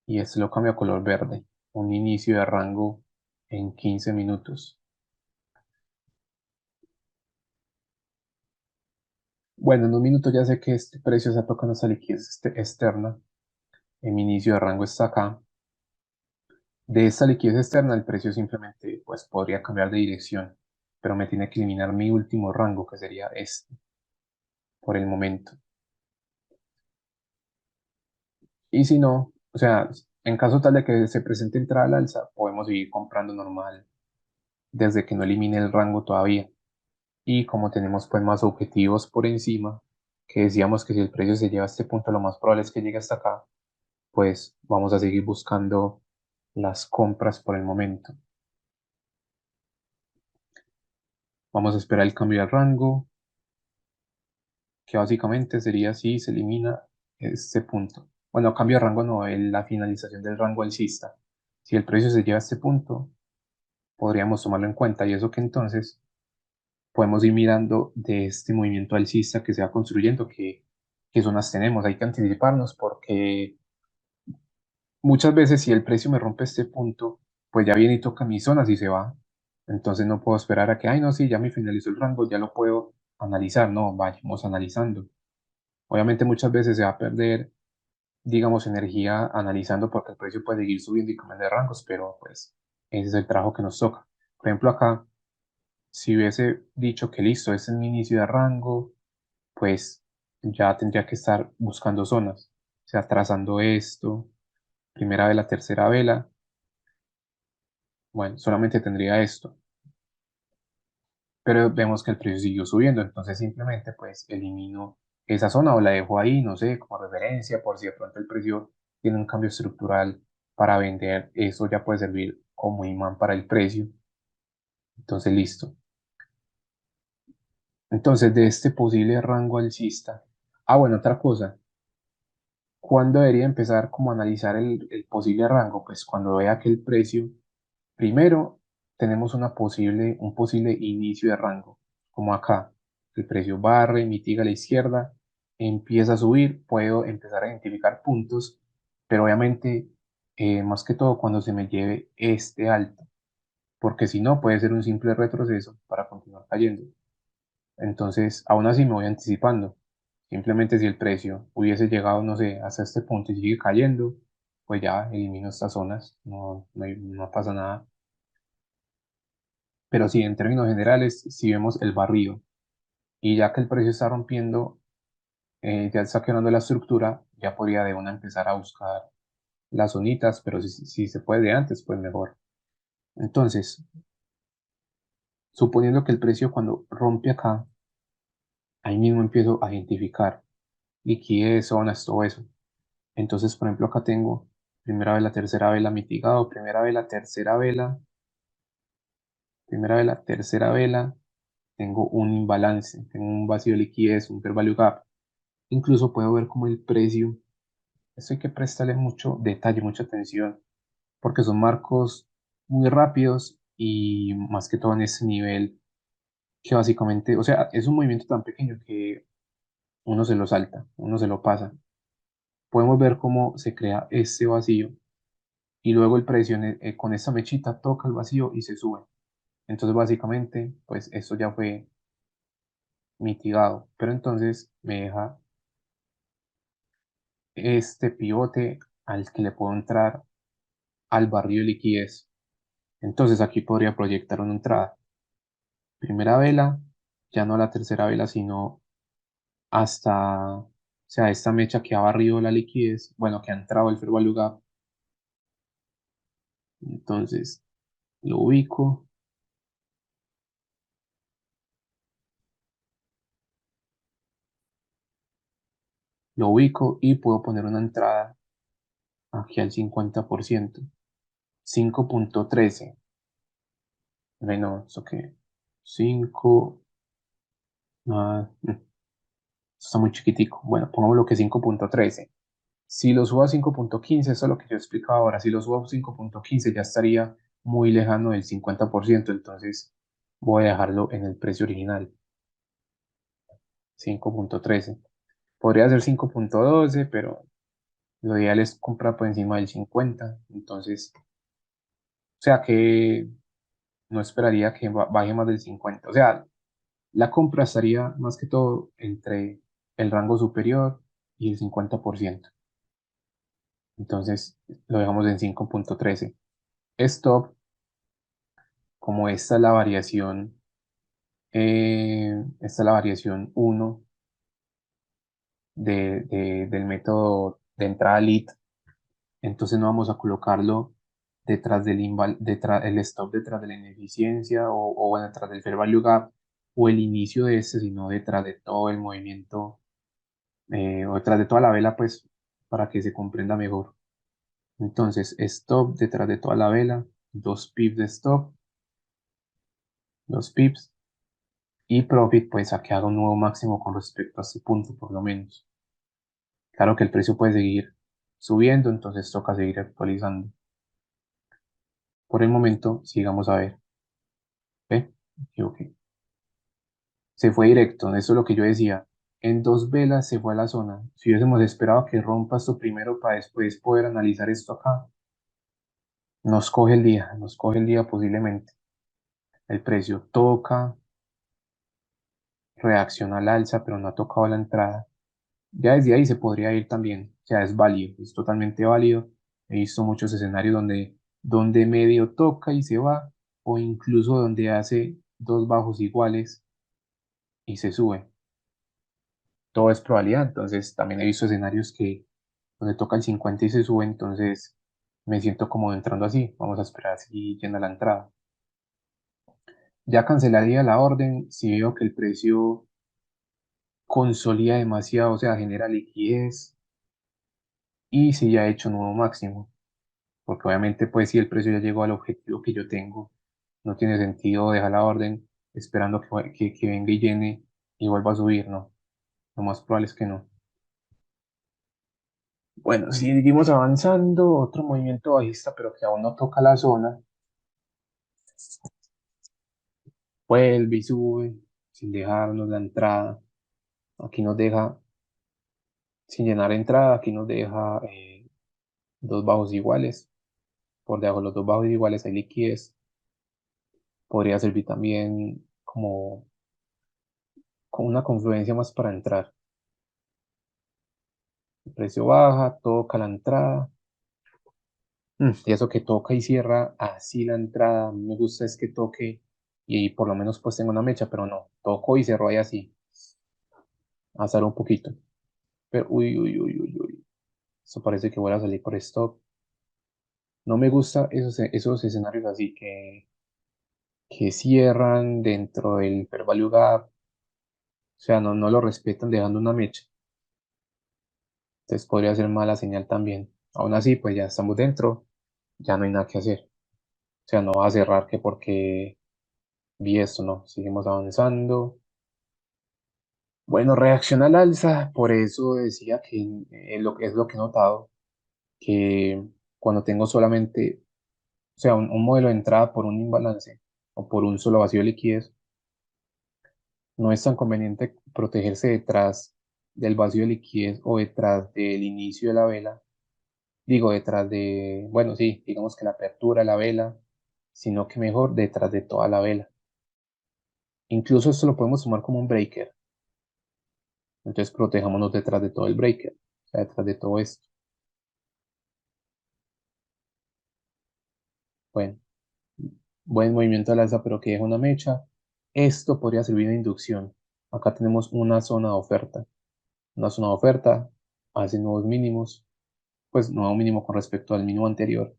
y este lo cambio a color verde. Un inicio de rango en 15 minutos. Bueno, en un minuto ya sé que este precio está tocando esa liquidez externa. En mi inicio de rango está acá. De esta liquidez externa el precio simplemente pues podría cambiar de dirección, pero me tiene que eliminar mi último rango, que sería este, por el momento. Y si no, o sea, en caso tal de que se presente entrada al alza, podemos seguir comprando normal desde que no elimine el rango todavía. Y como tenemos pues más objetivos por encima, que decíamos que si el precio se lleva a este punto, lo más probable es que llegue hasta acá, pues vamos a seguir buscando las compras por el momento. Vamos a esperar el cambio de rango, que básicamente sería si se elimina este punto. Bueno, cambio de rango no, la finalización del rango alcista. Si el precio se lleva a este punto, podríamos tomarlo en cuenta y eso que entonces podemos ir mirando de este movimiento alcista que se va construyendo, qué zonas tenemos. Hay que anticiparnos porque muchas veces si el precio me rompe este punto, pues ya viene y toca mis zonas y se va. Entonces no puedo esperar a que, ay no, sí, ya me finalizó el rango, ya lo puedo analizar. No, vayamos analizando. Obviamente muchas veces se va a perder, digamos, energía analizando porque el precio puede seguir subiendo y cambiando de rangos, pero pues ese es el trabajo que nos toca. Por ejemplo, acá, si hubiese dicho que listo, este es mi inicio de rango, pues ya tendría que estar buscando zonas, o sea, trazando esto, primera vela, tercera vela, bueno, solamente tendría esto, pero vemos que el precio siguió subiendo, entonces simplemente pues elimino esa zona o la dejo ahí, no sé, como referencia, por si de pronto el precio tiene un cambio estructural para vender, eso ya puede servir como imán para el precio, entonces listo. Entonces de este posible rango alcista, bueno, otra cosa, ¿cuándo debería empezar como a analizar el posible rango? Pues cuando vea que el precio, primero tenemos un posible inicio de rango, como acá. El precio barre, mitiga a la izquierda, empieza a subir, puedo empezar a identificar puntos, pero obviamente más que todo cuando se me lleve este alto, porque si no puede ser un simple retroceso para continuar cayendo. Entonces, aún así me voy anticipando. Simplemente si el precio hubiese llegado, no sé, hasta este punto y sigue cayendo, pues ya elimino estas zonas, no pasa nada. Pero sí, en términos generales, si vemos el barrido y ya que el precio está rompiendo, ya está quebrando la estructura, ya podría de una empezar a buscar las zonitas, pero si se puede de antes, pues mejor. Entonces, suponiendo que el precio cuando rompe acá, ahí mismo empiezo a identificar liquidez, zonas, todo eso. Entonces, por ejemplo, acá tengo primera vela, tercera vela mitigado, primera vela, tercera vela, tengo un imbalance, tengo un vacío de liquidez, un fair value gap. Incluso puedo ver como el precio, esto hay que prestarle mucho detalle, mucha atención, porque son marcos muy rápidos y más que todo en ese nivel que básicamente, o sea, es un movimiento tan pequeño que uno se lo salta, uno se lo pasa. Podemos ver cómo se crea este vacío y luego el precio con esta mechita toca el vacío y se sube. Entonces básicamente pues esto ya fue mitigado, pero entonces me deja este pivote al que le puedo entrar al barrio de liquidez. Entonces aquí podría proyectar una entrada. Primera vela, ya no la tercera vela, sino o sea, esta mecha que ha barrido la liquidez, bueno, que ha entrado el fair value gap. Entonces lo ubico, y puedo poner una entrada aquí al 50%, 5.13. Bueno, eso que 5, está muy chiquitico. Bueno, pongámoslo que 5.13. Si lo subo a 5.15, eso es lo que yo explicaba ahora. Si lo subo a 5.15 ya estaría muy lejano del 50%. Entonces voy a dejarlo en el precio original, 5.13. Podría ser 5.12, pero lo ideal es comprar por encima del 50. Entonces, o sea que no esperaría que baje más del 50. O sea, la compra estaría más que todo entre el rango superior y el 50%. Entonces lo dejamos en 5.13. Stop, como esta es la variación 1 del método de entrada lead. Entonces no vamos a colocarlo detrás el stop detrás de la ineficiencia o bueno, detrás del fair value gap o el inicio de este, sino detrás de todo el movimiento o detrás de toda la vela, pues para que se comprenda mejor. Entonces, stop detrás de toda la vela, 2 pips de stop, 2 pips y profit, pues a que haga un nuevo máximo con respecto a este punto, por lo menos. Claro que el precio puede seguir subiendo, entonces toca seguir actualizando. Por el momento, sigamos a ver. ¿Ve? Me equivoqué. Se fue directo, eso es lo que yo decía. En 2 velas se fue a la zona. Si hubiésemos esperado que rompa esto primero para después poder analizar esto acá, nos coge el día posiblemente. El precio toca, reacciona al alza, pero no ha tocado la entrada. Ya desde ahí se podría ir también, o sea, es válido, es totalmente válido. He visto muchos escenarios donde medio toca y se va, o incluso donde hace dos bajos iguales y se sube. Todo es probabilidad, entonces también he visto escenarios donde toca el 50 y se sube, entonces me siento como entrando así. Vamos a esperar si llena la entrada. Ya cancelaría la orden si veo que el precio consolida demasiado, o sea, genera liquidez y si ya ha hecho nuevo máximo. Porque obviamente, pues si el precio ya llegó al objetivo que yo tengo, no tiene sentido dejar la orden esperando que venga y llene y vuelva a subir, ¿no? Lo más probable es que no. Bueno, si seguimos avanzando, otro movimiento bajista, pero que aún no toca la zona, vuelve y sube sin dejarnos la entrada. Aquí nos deja sin llenar entrada, aquí nos deja dos bajos iguales. Por debajo de los dos bajos iguales hay liquidez. Podría servir también como una confluencia más para entrar. El precio baja, toca la entrada. Y eso que toca y cierra así la entrada. A mí me gusta es que toque y por lo menos pues tengo una mecha, pero no. Toco y cerró ahí así. Azar un poquito. Pero uy, uy, uy, uy, uy. Eso parece que voy a salir por stop. No me gusta esos escenarios así que cierran dentro del fair value gap. O sea, no lo respetan dejando una mecha. Entonces podría ser mala señal también. Aún así, pues ya estamos dentro. Ya no hay nada que hacer. O sea, no va a cerrar que porque vi esto, no. Seguimos avanzando. Bueno, reacciona al alza. Por eso decía que es lo que he notado. Que cuando tengo solamente, o sea, un modelo de entrada por un imbalance o por un solo vacío de liquidez, no es tan conveniente protegerse detrás del vacío de liquidez o detrás del inicio de la vela. Digo, detrás de, bueno, sí, digamos que la apertura de la vela, sino que mejor detrás de toda la vela. Incluso esto lo podemos tomar como un breaker. Entonces protejámonos detrás de todo el breaker, o sea, detrás de todo esto. Bueno, buen movimiento al alza, pero que deja una mecha. Esto podría servir de inducción. Acá tenemos una zona de oferta. una zona de oferta, hace nuevos mínimos, pues nuevo mínimo con respecto al mínimo anterior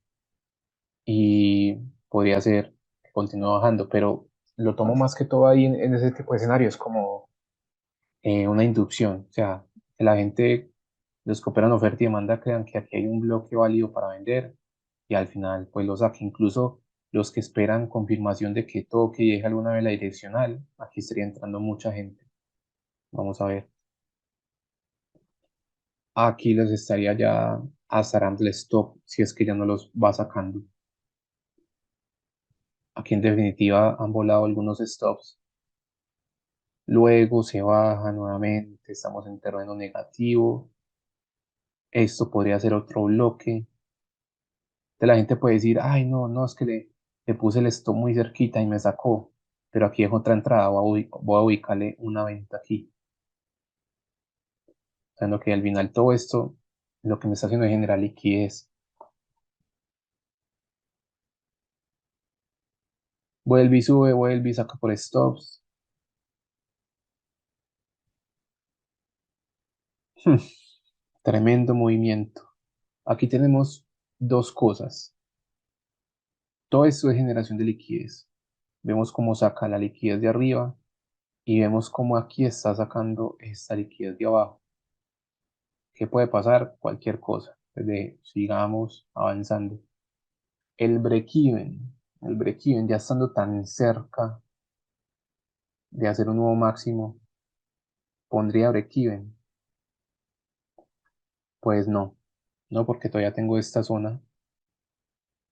y podría ser que continúe bajando, pero lo tomo más que todo ahí en ese tipo de escenarios como una inducción, o sea, que la gente, los que operan oferta y demanda crean que aquí hay un bloque válido para vender y al final pues lo saque. Incluso los que esperan confirmación de que toque y deje alguna vela direccional, aquí estaría entrando mucha gente. Vamos a ver. Aquí les estaría ya azarando el stop si es que ya no los va sacando. Aquí en definitiva han volado algunos stops. Luego se baja nuevamente, estamos en terreno negativo. Esto podría ser otro bloque. De la gente puede decir, ay, no, no, es que le puse el stop muy cerquita y me sacó. Pero aquí es otra entrada, voy a ubicarle una venta aquí. O sea, lo que al final todo esto, lo que me está haciendo es generar liquidez. Vuelve y sube, vuelve y saca por stops. Tremendo movimiento. Aquí tenemos dos cosas. Todo esto es generación de liquidez. Vemos cómo saca la liquidez de arriba y vemos cómo aquí está sacando esta liquidez de abajo. ¿Qué puede pasar? Cualquier cosa. Sigamos avanzando. El break-even ya estando tan cerca de hacer un nuevo máximo, ¿pondría break-even? Pues no, no porque todavía tengo esta zona,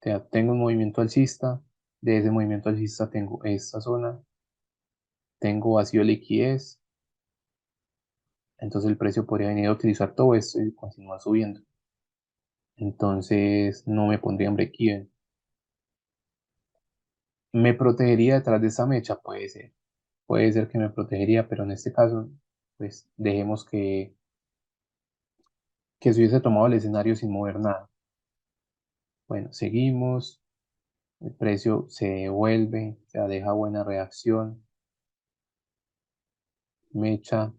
tengo un movimiento alcista, de ese movimiento alcista tengo esta zona, tengo vacío de liquidez, entonces el precio podría venir a utilizar todo esto y continuar subiendo. Entonces no me pondría en break-even. ¿Me protegería detrás de esa mecha? puede ser que me protegería, pero en este caso, pues dejemos que se hubiese tomado el escenario sin mover nada. Bueno, seguimos, el precio se devuelve, o sea, deja buena reacción, mecha,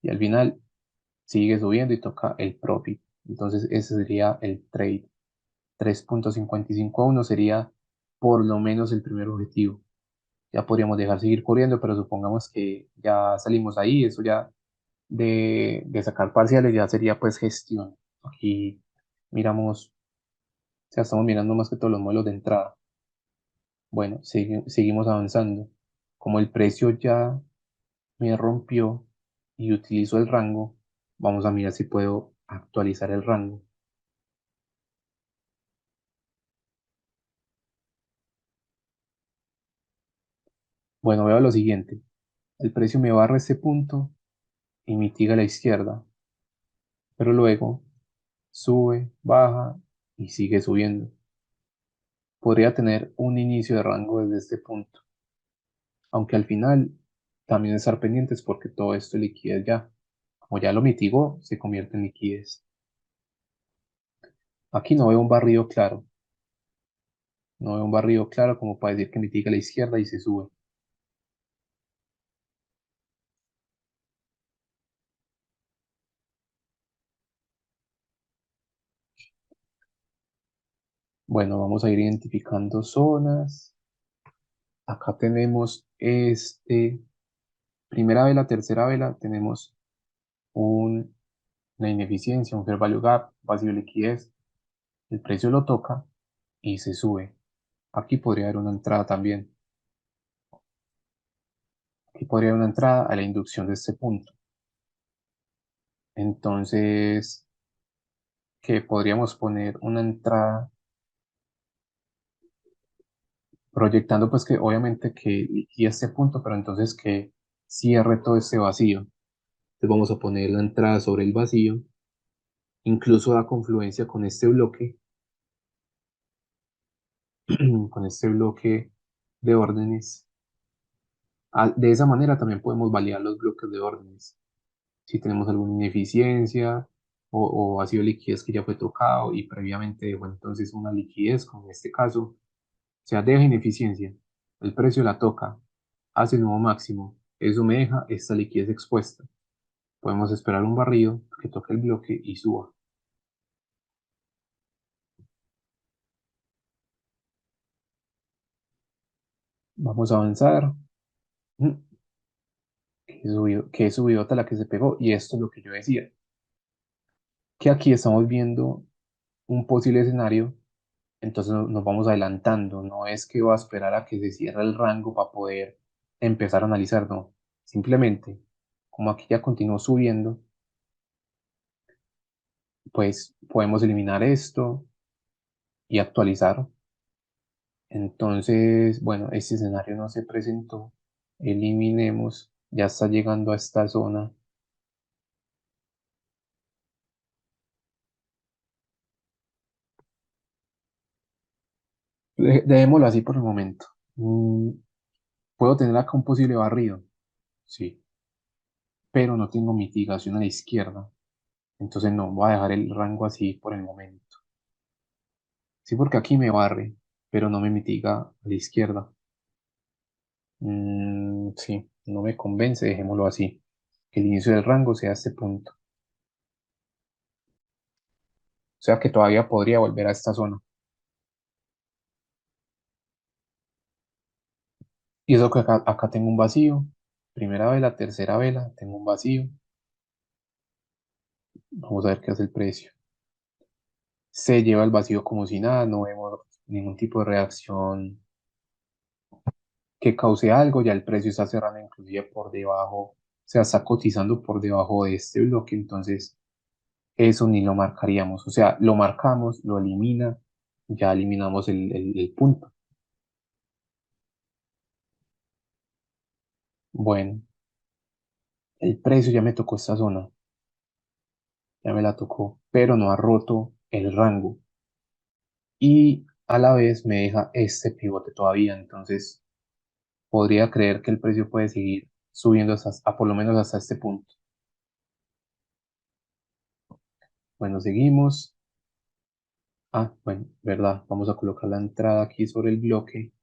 y al final sigue subiendo y toca el profit. Entonces ese sería el trade. 3.55 a 1 sería por lo menos el primer objetivo. Ya podríamos dejar seguir corriendo, pero supongamos que ya salimos ahí, eso ya de sacar parciales ya sería pues gestión. Aquí miramos, o sea, estamos mirando más que todos los modelos de entrada. Bueno, seguimos avanzando. Como el precio ya me rompió y utilizo el rango, vamos a mirar si puedo actualizar el rango. Bueno, veo lo siguiente. El precio me barra este punto y mitiga a la izquierda, pero luego sube, baja y sigue subiendo. Podría tener un inicio de rango desde este punto, aunque al final también estar pendientes porque todo esto es liquidez ya. Como ya lo mitigó, se convierte en liquidez. Aquí no veo un barrido claro, no veo un barrido claro como para decir que mitiga a la izquierda y se sube. Bueno, vamos a ir identificando zonas. Acá tenemos primera vela, tercera vela, tenemos una ineficiencia, un fair value gap, vacío de liquidez. El precio lo toca y se sube. Aquí podría haber una entrada también. Aquí podría haber una entrada a la inducción de este punto. Entonces, que podríamos poner una entrada proyectando pues que obviamente que liquide este punto, pero entonces que cierre todo este vacío. Entonces vamos a poner la entrada sobre el vacío, incluso da confluencia con este bloque, con este bloque de órdenes. De esa manera también podemos validar los bloques de órdenes. Si tenemos alguna ineficiencia o vacío de liquidez que ya fue tocado y previamente dejó entonces una liquidez, como en este caso, o sea, deja ineficiencia, el precio la toca, hace nuevo máximo, Eso me deja esta liquidez expuesta. Podemos esperar un barrido que toque el bloque y suba. Vamos a avanzar. Mm, que subió hasta la que se pegó. Y esto es lo que yo decía. Que aquí estamos viendo un posible escenario. Entonces nos vamos adelantando. No es que va a esperar a que se cierre el rango para poder empezar a analizar. No. Simplemente, como aquí ya continuó subiendo, pues podemos eliminar esto y actualizar. Entonces, bueno, este escenario no se presentó. Eliminemos. Ya está llegando a esta zona. Dejémoslo así por el momento. Puedo tener acá un posible barrido, sí, pero no tengo mitigación a la izquierda. Entonces no, voy a dejar el rango así por el momento. Sí, porque aquí me barre, pero no me mitiga a la izquierda. Sí, no me convence, dejémoslo así. Que el inicio del rango sea este punto. O sea que todavía podría volver a esta zona. Y eso que acá tengo un vacío. Primera vela, tercera vela, tengo un vacío. Vamos a ver qué hace el precio. Se lleva el vacío como si nada, no vemos ningún tipo de reacción que cause algo, ya el precio está cerrando inclusive por debajo, o sea, está cotizando por debajo de este bloque, entonces eso ni lo marcaríamos, o sea, lo marcamos, lo elimina, ya eliminamos el punto. Bueno, el precio ya me tocó esta zona, ya me la tocó, pero no ha roto el rango y a la vez me deja este pivote todavía, entonces podría creer que el precio puede seguir subiendo hasta, a por lo menos hasta este punto. Bueno, seguimos. Ah, bueno, verdad. Vamos a colocar la entrada aquí sobre el bloque.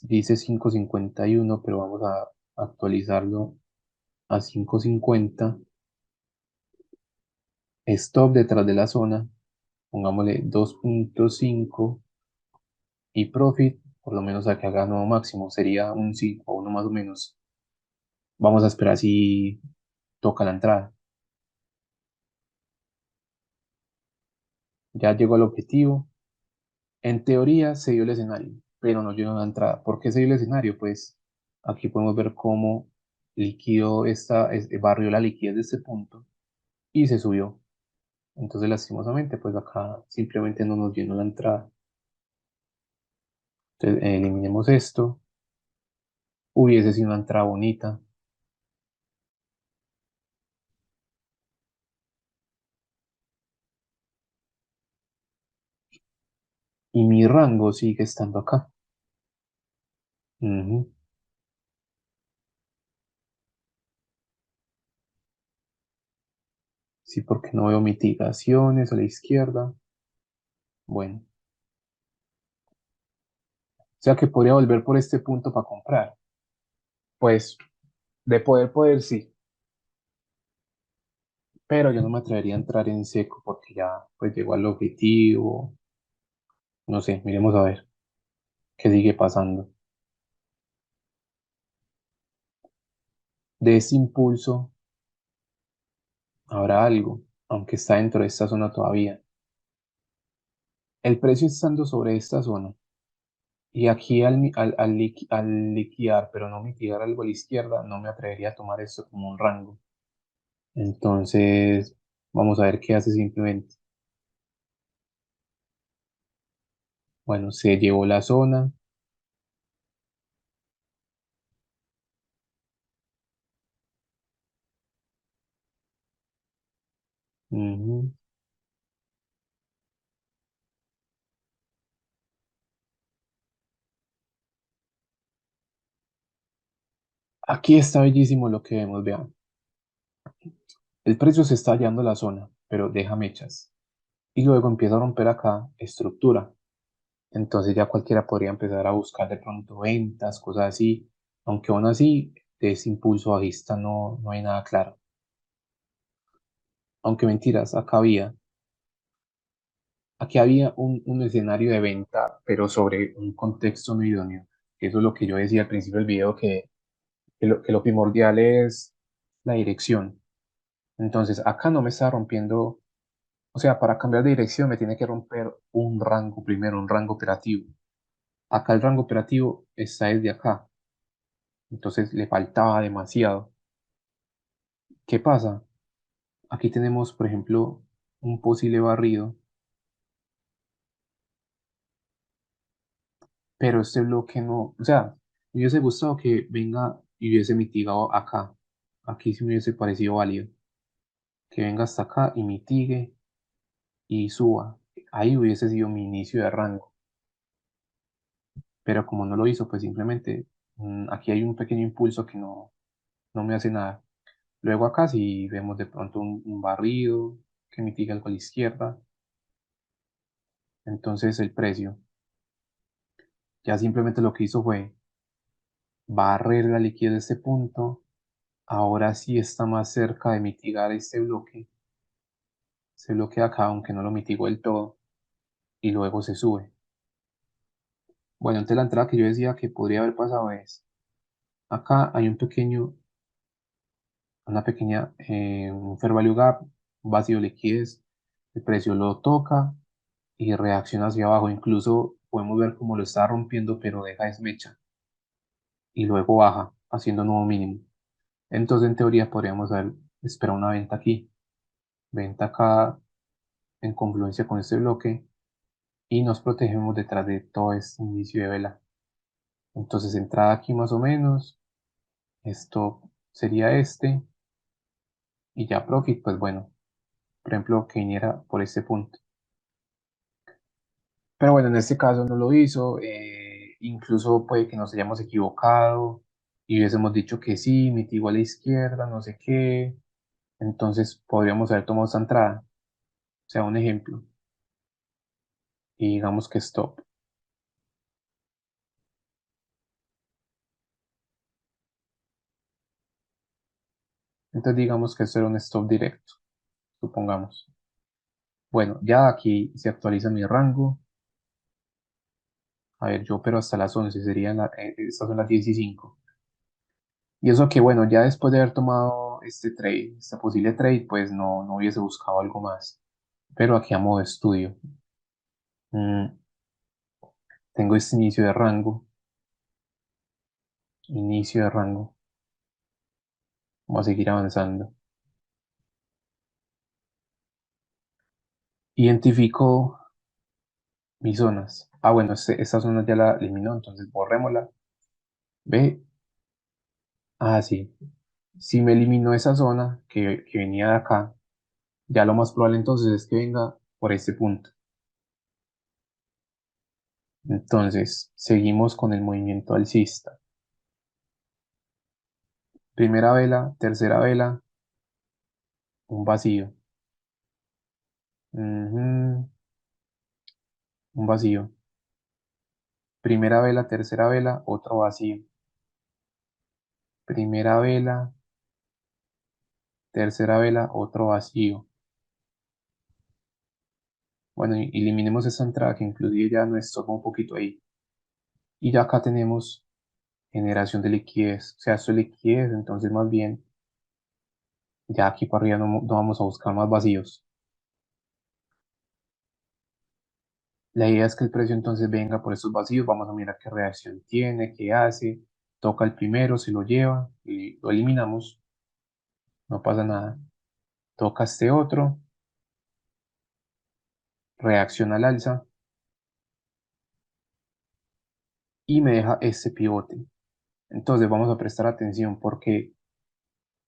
Dice 5.51, pero vamos a actualizarlo a 5.50. Stop detrás de la zona. Pongámosle 2.5 y profit, por lo menos a que haga nuevo máximo. Sería un 5 o uno más o menos. Vamos a esperar si toca la entrada. Ya llegó al objetivo. En teoría se dio el escenario, pero no llegó la entrada. ¿Por qué se dio el escenario? Pues aquí podemos ver cómo liquidó barrió la liquidez de este punto y se subió. Entonces, lastimosamente, pues acá simplemente no nos llenó la entrada. Entonces, eliminemos esto. Hubiese sido una entrada bonita. Y mi rango sigue estando acá. Ujú. Sí, porque no veo mitigaciones a la izquierda. Bueno, o sea que podría volver por este punto para comprar. Pues de poder, sí. Pero yo no me atrevería a entrar en seco porque ya pues llegó al objetivo. No sé, miremos a ver qué sigue pasando. De ese impulso habrá algo, aunque está dentro de esta zona todavía. El precio estando sobre esta zona y aquí al liquidar, pero no mitigar algo a la izquierda, no me atrevería a tomar esto como un rango. Entonces, vamos a ver qué hace simplemente. Bueno, se llevó la zona. Ujú. Aquí está bellísimo lo que vemos, vean. El precio se está hallando la zona, pero deja mechas. Y luego empieza a romper acá estructura. Entonces ya cualquiera podría empezar a buscar de pronto ventas, cosas así. Aunque aún así de ese impulso bajista no hay nada claro. Aunque mentiras, aquí había un escenario de venta, pero sobre un contexto no idóneo. Eso es lo que yo decía al principio del video, que lo primordial es la dirección. Entonces, acá no me está rompiendo, o sea, para cambiar de dirección me tiene que romper un rango primero, un rango operativo. Acá el rango operativo está desde acá, entonces le faltaba demasiado. ¿Qué pasa? Aquí tenemos, por ejemplo, un posible barrido, pero este bloque no, o sea, me hubiese gustado que venga y hubiese mitigado acá. Aquí sí me hubiese parecido válido. Que venga hasta acá y mitigue y suba. Ahí hubiese sido mi inicio de rango. Pero como no lo hizo, pues simplemente aquí hay un pequeño impulso que no me hace nada. Luego acá si vemos de pronto un barrido que mitiga algo a la izquierda, entonces el precio ya simplemente lo que hizo fue barrer la liquidez de este punto. Ahora sí está más cerca de mitigar este bloque de acá, aunque no lo mitigó del todo, y luego se sube. Bueno, entonces la entrada que yo decía que podría haber pasado es, acá hay un fair value gap, un vacío de liquidez, el precio lo toca y reacciona hacia abajo. Incluso podemos ver cómo lo está rompiendo, pero deja desmecha y luego baja, haciendo nuevo mínimo. Entonces, en teoría, podríamos esperar una venta aquí, venta acá en confluencia con este bloque y nos protegemos detrás de todo este inicio de vela. Entonces, entrada aquí más o menos, esto sería este y ya profit, pues bueno, por ejemplo, que viniera por este punto. Pero bueno, en este caso no lo hizo, incluso puede que nos hayamos equivocado y hubiésemos dicho que sí, mitigó a la izquierda, no sé qué, entonces podríamos haber tomado esta entrada, o sea, un ejemplo, y digamos que stop. Entonces digamos que esto era un stop directo, supongamos. Bueno, ya aquí se actualiza mi rango. A ver, yo pero hasta las 11 serían estas son las 10 y 5. Y eso que bueno, ya después de haber tomado este trade, este posible trade, pues no hubiese buscado algo más. Pero aquí a modo de estudio. Mm, tengo este inicio de rango. Inicio de rango. Vamos a seguir avanzando. Identifico mis zonas. Ah, bueno, esta zona ya la eliminó, entonces borrémosla. Ve. Ah, sí. Si me eliminó esa zona que venía de acá, ya lo más probable entonces es que venga por este punto. Entonces, seguimos con el movimiento alcista. Primera vela, tercera vela, un vacío. Ujú, un vacío. Primera vela, tercera vela, otro vacío. Primera vela, tercera vela, otro vacío. Bueno, y eliminemos esta entrada que inclusive ya nos toca un poquito ahí. Y ya acá tenemos generación de liquidez. O sea, esto es liquidez, entonces más bien ya aquí para arriba no vamos a buscar más vacíos. La idea es que el precio entonces venga por estos vacíos. Vamos a mirar qué reacción tiene, qué hace. Toca el primero, se lo lleva y lo eliminamos. No pasa nada. Toca este otro, reacciona al alza y me deja este pivote. Entonces vamos a prestar atención porque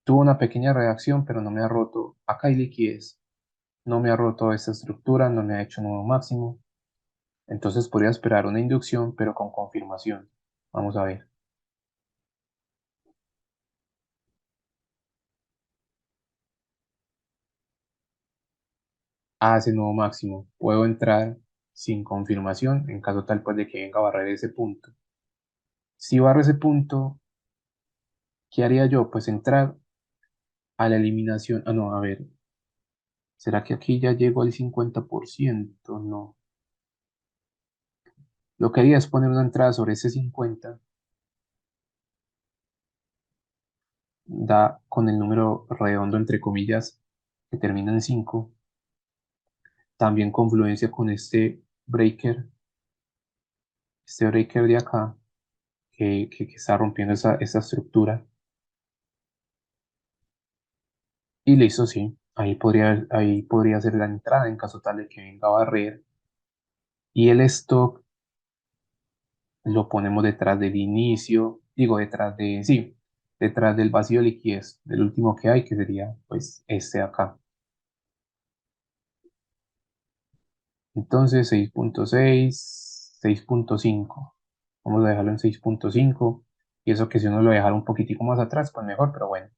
tuvo una pequeña reacción, pero no me ha roto. Acá hay liquidez. No me ha roto esta estructura, no me ha hecho nuevo máximo. Entonces podría esperar una inducción, pero con confirmación. Vamos a ver. Hace nuevo máximo. Puedo entrar sin confirmación en caso tal pues de que venga a barrer ese punto. Si barre ese punto, ¿Qué haría yo? Pues entrar a la eliminación. Ah, no, a ver. ¿Será que aquí ya llego al 50%? No. Lo que haría es poner una entrada sobre ese 50, da con el número redondo, entre comillas, que termina en 5. También confluencia con este breaker de acá, que está rompiendo esa estructura. Y listo, sí. Ahí podría ser la entrada en caso tal de que venga a barrer. Y el stop lo ponemos detrás del inicio, digo, sí, detrás del vacío de liquidez, del último que hay, que sería pues este de acá. Entonces 6.6, 6.5. Vamos a dejarlo en 6.5. Y eso que si uno lo dejara un poquitico más atrás, pues mejor, pero bueno.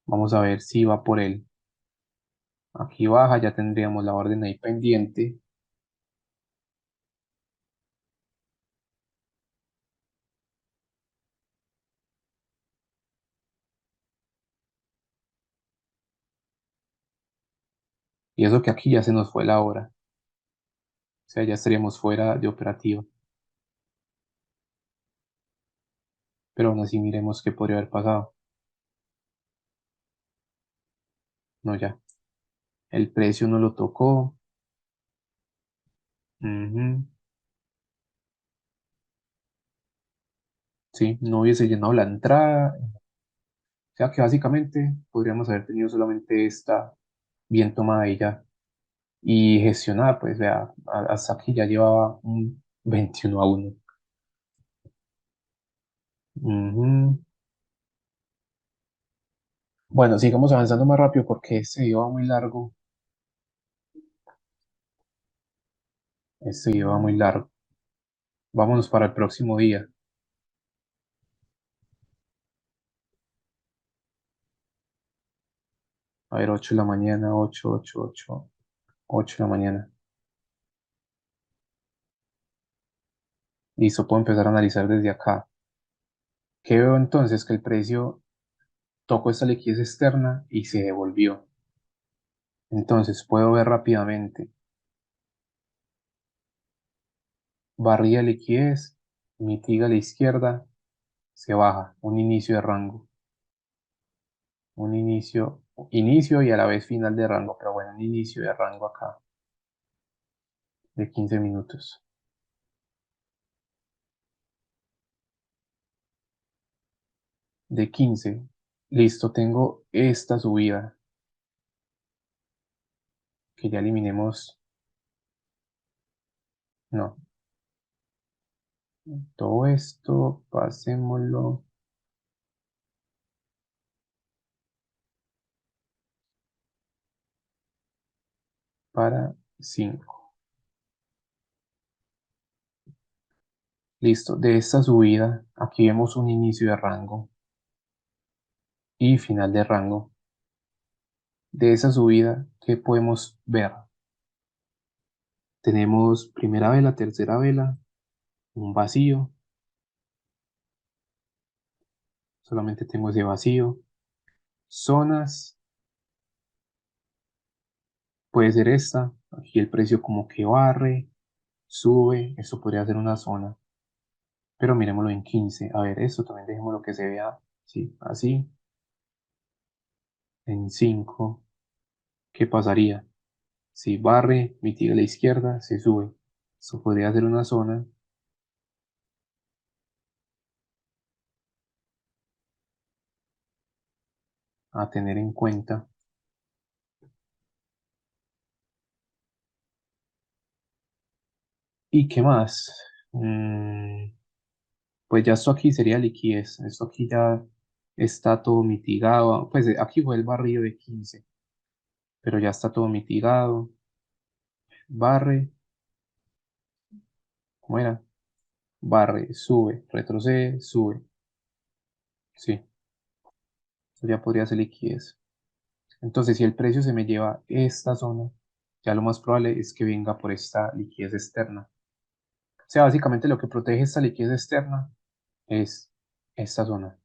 Vamos a ver si va por él. Aquí baja, ya tendríamos la orden ahí pendiente. Y eso que aquí ya se nos fue la hora. O sea, ya estaríamos fuera de operativo. Pero aún así miremos qué podría haber pasado. No, ya. El precio no lo tocó. Ujú. Sí, no hubiese llenado la entrada. O sea que básicamente podríamos haber tenido solamente esta bien tomada y ya. Y gestionada, pues vea, hasta aquí ya llevaba un 21-1. Ujú. Bueno, sigamos avanzando más rápido porque este video va muy largo. Este video va muy largo. Vámonos para el próximo día. A ver, 8 de la mañana, 8, 8, 8, 8 de la mañana. Listo, puedo empezar a analizar desde acá. ¿Qué veo entonces? Que el precio tocó esta liquidez externa y se devolvió. Entonces puedo ver rápidamente. Barrida de liquidez, mitiga a la izquierda, se baja. Un inicio de rango. Un inicio y a la vez final de rango. Pero bueno, un inicio de rango acá de 15 minutos. De 15. Listo, tengo esta subida. Que ya eliminemos. No. Todo esto, pasémoslo para 5. Listo, de esta subida, aquí vemos un inicio de rango y final de rango. De esa subida, ¿qué podemos ver? Tenemos primera vela, tercera vela, un vacío, solamente tengo ese vacío. Zonas, puede ser esta, aquí el precio como que barre, sube, esto podría ser una zona, pero miremoslo en 15. A ver, esto también dejémoslo que se vea, sí, así, en 5. ¿Qué pasaría? Si barre, mitiga a la izquierda, se sube. Esto podría ser una zona a tener en cuenta. ¿Y qué más? Pues ya esto aquí sería liquidez. Esto aquí ya está todo mitigado. Pues aquí fue el barrido de 15, pero ya está todo mitigado. Barre, ¿cómo era? Barre, sube, retrocede, sube. Sí, eso ya podría ser liquidez. Entonces, si el precio se me lleva esta zona, ya lo más probable es que venga por esta liquidez externa. O sea, básicamente lo que protege esta liquidez externa es esta zona.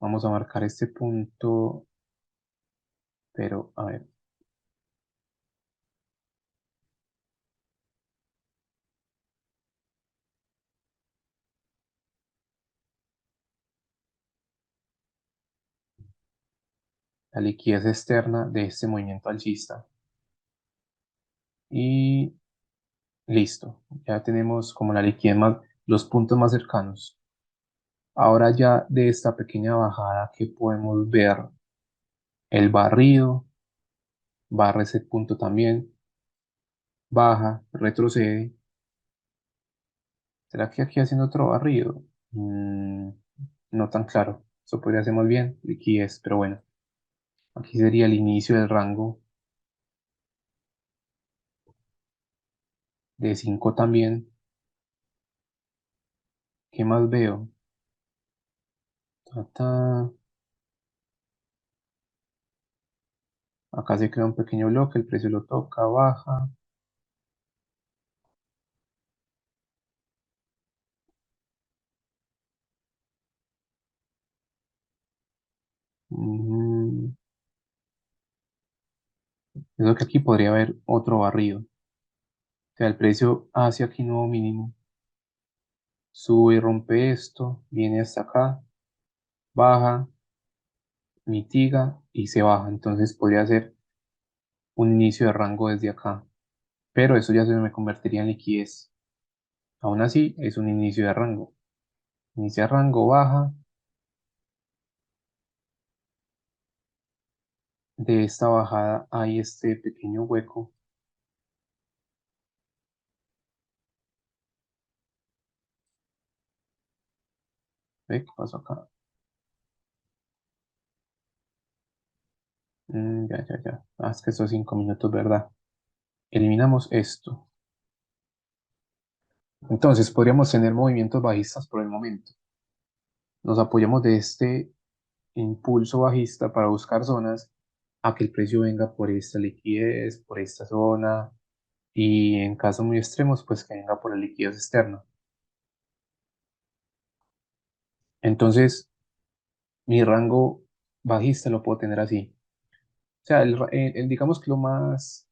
Vamos a marcar este punto, pero a ver, la liquidez externa de este movimiento alcista. Y listo, ya tenemos como la liquidez más, los puntos más cercanos. Ahora ya de esta pequeña bajada que podemos ver el barrido, barra ese punto también, baja, retrocede. ¿Será que aquí haciendo otro barrido? No tan claro. Eso podría ser más bien liquidez, pero bueno, aquí sería el inicio del rango de 5 también. ¿Qué más veo? Ta, ta. Acá se crea un pequeño bloque, el precio lo toca, baja. Mm, Creo que aquí podría haber otro barrido. O sea, el precio hace aquí nuevo mínimo, sube y rompe esto, viene hasta acá, baja, mitiga y se baja. Entonces podría ser un inicio de rango desde acá. Pero eso ya se me convertiría en liquidez. Aún así, es un inicio de rango. Inicia rango, baja. De esta bajada hay este pequeño hueco. ¿Ve qué pasó acá? Ya. Es que estos 5 minutos, ¿verdad? Eliminamos esto. Entonces podríamos tener movimientos bajistas por el momento. Nos apoyamos de este impulso bajista para buscar zonas a que el precio venga por esta liquidez, por esta zona y en casos muy extremos, pues que venga por la liquidez externa. Entonces, mi rango bajista lo puedo tener así. O sea, digamos que lo más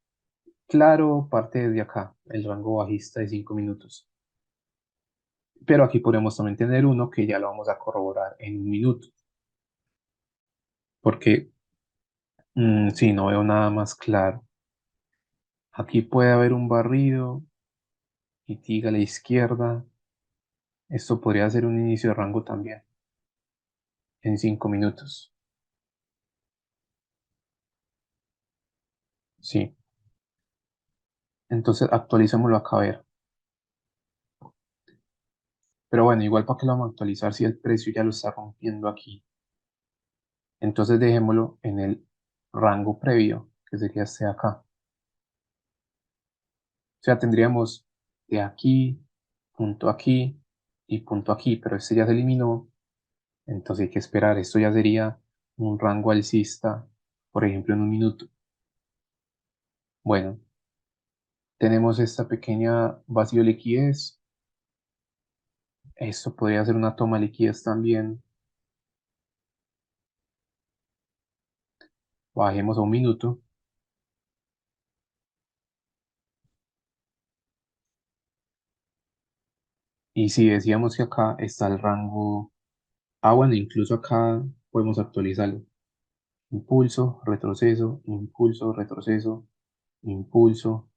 claro parte desde acá, el rango bajista de 5 minutos. Pero aquí podemos también tener uno que ya lo vamos a corroborar en un minuto. Porque si no veo nada más claro. Aquí puede haber un barrido y tiga a la izquierda. Esto podría ser un inicio de rango también en 5 minutos. Sí. Entonces actualicémoslo acá a ver. Pero bueno, igual para que lo vamos a actualizar si el precio ya lo está rompiendo aquí. Entonces dejémoslo en el rango previo, que sería este de acá. O sea, tendríamos de aquí y punto aquí, pero este ya se eliminó. Entonces hay que esperar. Esto ya sería un rango alcista, por ejemplo, en un minuto. Bueno, tenemos esta pequeña vacío de liquidez. Esto podría ser una toma de liquidez también. Bajemos a un minuto. Y si decíamos que acá está el rango, bueno, incluso acá podemos actualizarlo. Impulso, retroceso, impulso, retroceso, impulso.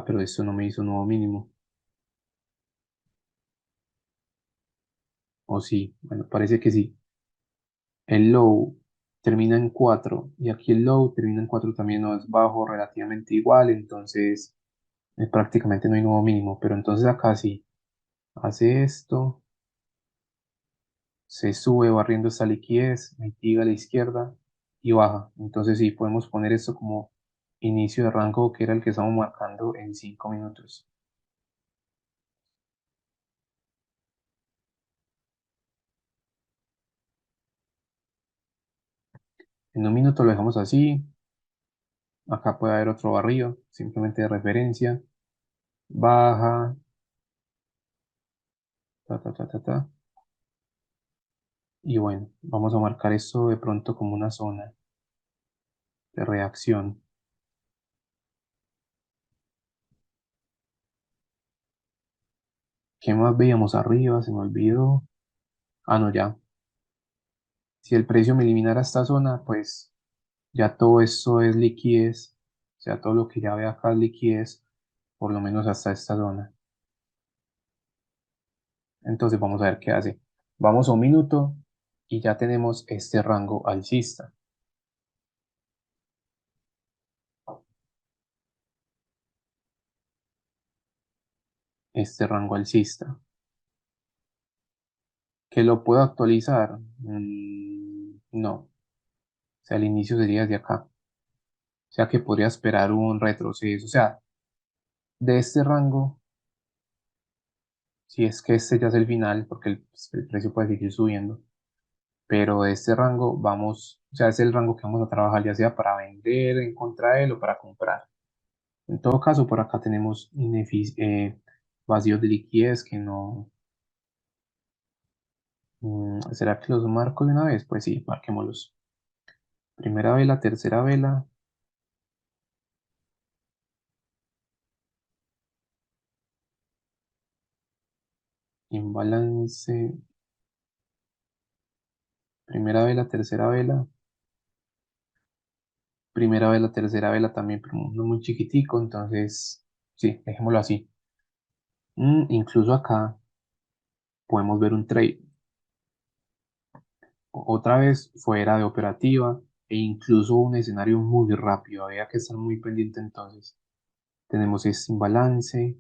Pero esto no me hizo nuevo mínimo. O sí, bueno, parece que sí. El low termina en 4 y aquí el low termina en 4 también, no es bajo, relativamente igual, entonces prácticamente no hay nuevo mínimo, pero entonces acá sí, hace esto, se sube barriendo esta liquidez, mitiga a la izquierda y baja. Entonces sí, podemos poner esto como inicio de rango que era el que estamos marcando en 5 minutos. En un minuto lo dejamos así, acá puede haber otro barrido, simplemente de referencia, baja, Ta, ta, ta, ta, ta. Y bueno, vamos a marcar esto de pronto como una zona de reacción. ¿Qué más veíamos arriba? Se me olvidó. Ah, no, ya. Si el precio me eliminara esta zona, pues ya todo esto es liquidez. O sea, todo lo que ya ve acá es liquidez, por lo menos hasta esta zona. Entonces vamos a ver qué hace. Vamos a un minuto y ya tenemos este rango alcista. Este rango alcista. ¿Que lo puedo actualizar? No. O sea, el inicio sería desde acá. O sea que podría esperar un retroceso. O sea, de este rango, si es que este ya es el final, porque el precio puede seguir subiendo, pero de este rango vamos, o sea, es el rango que vamos a trabajar ya sea para vender en contra de él o para comprar. En todo caso, por acá tenemos vacíos de liquidez que no. ¿Será que los marco de una vez? Pues sí, marquémoslos. Primera vela, tercera vela, imbalance, primera vela, tercera vela, primera vela, tercera vela también, pero no muy chiquitico, entonces sí, dejémoslo así. Incluso acá podemos ver un trade, otra vez fuera de operativa e incluso un escenario muy rápido, había que estar muy pendiente entonces. Tenemos este imbalance,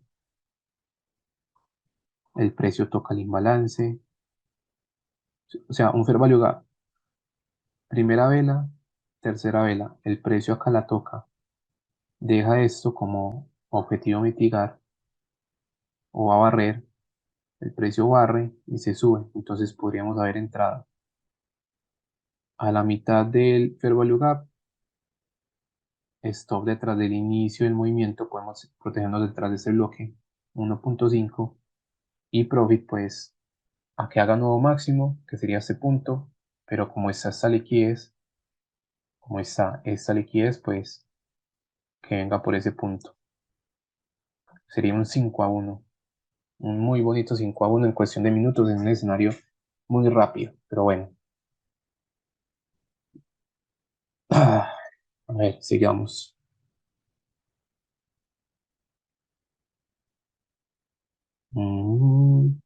el precio toca el imbalance, o sea, un fair value gap, primera vela, tercera vela, el precio acá la toca, deja esto como objetivo mitigar o a barrer, el precio barre y se sube, entonces podríamos haber entrado a la mitad del fair value gap, stop detrás del inicio del movimiento, podemos protegernos detrás de este bloque 1.5 y profit pues a que haga nuevo máximo, que sería este punto, pero como está esta liquidez, como está esta liquidez, pues que venga por ese punto. Sería un 5-1, un muy bonito 5-1 en cuestión de minutos en un escenario muy rápido, pero bueno. A ver, sigamos. Mm,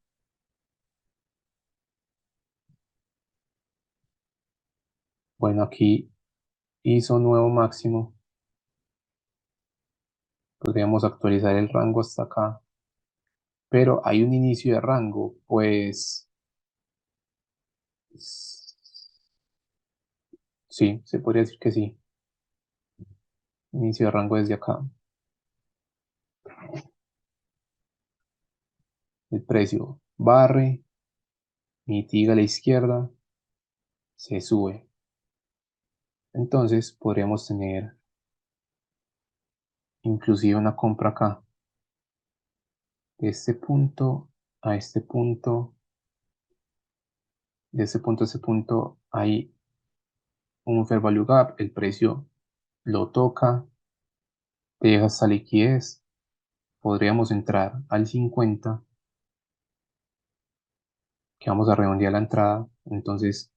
bueno, aquí hizo nuevo máximo. Podríamos actualizar el rango hasta acá. Pero hay un inicio de rango, pues sí, se podría decir que sí. Inicio de rango desde acá. El precio barre, mitiga a la izquierda, se sube. Entonces podríamos tener inclusive una compra acá. De este punto a este punto, de este punto a este punto hay un fair value gap, el precio lo toca, te deja esta liquidez, podríamos entrar al 50, que vamos a redondear la entrada, entonces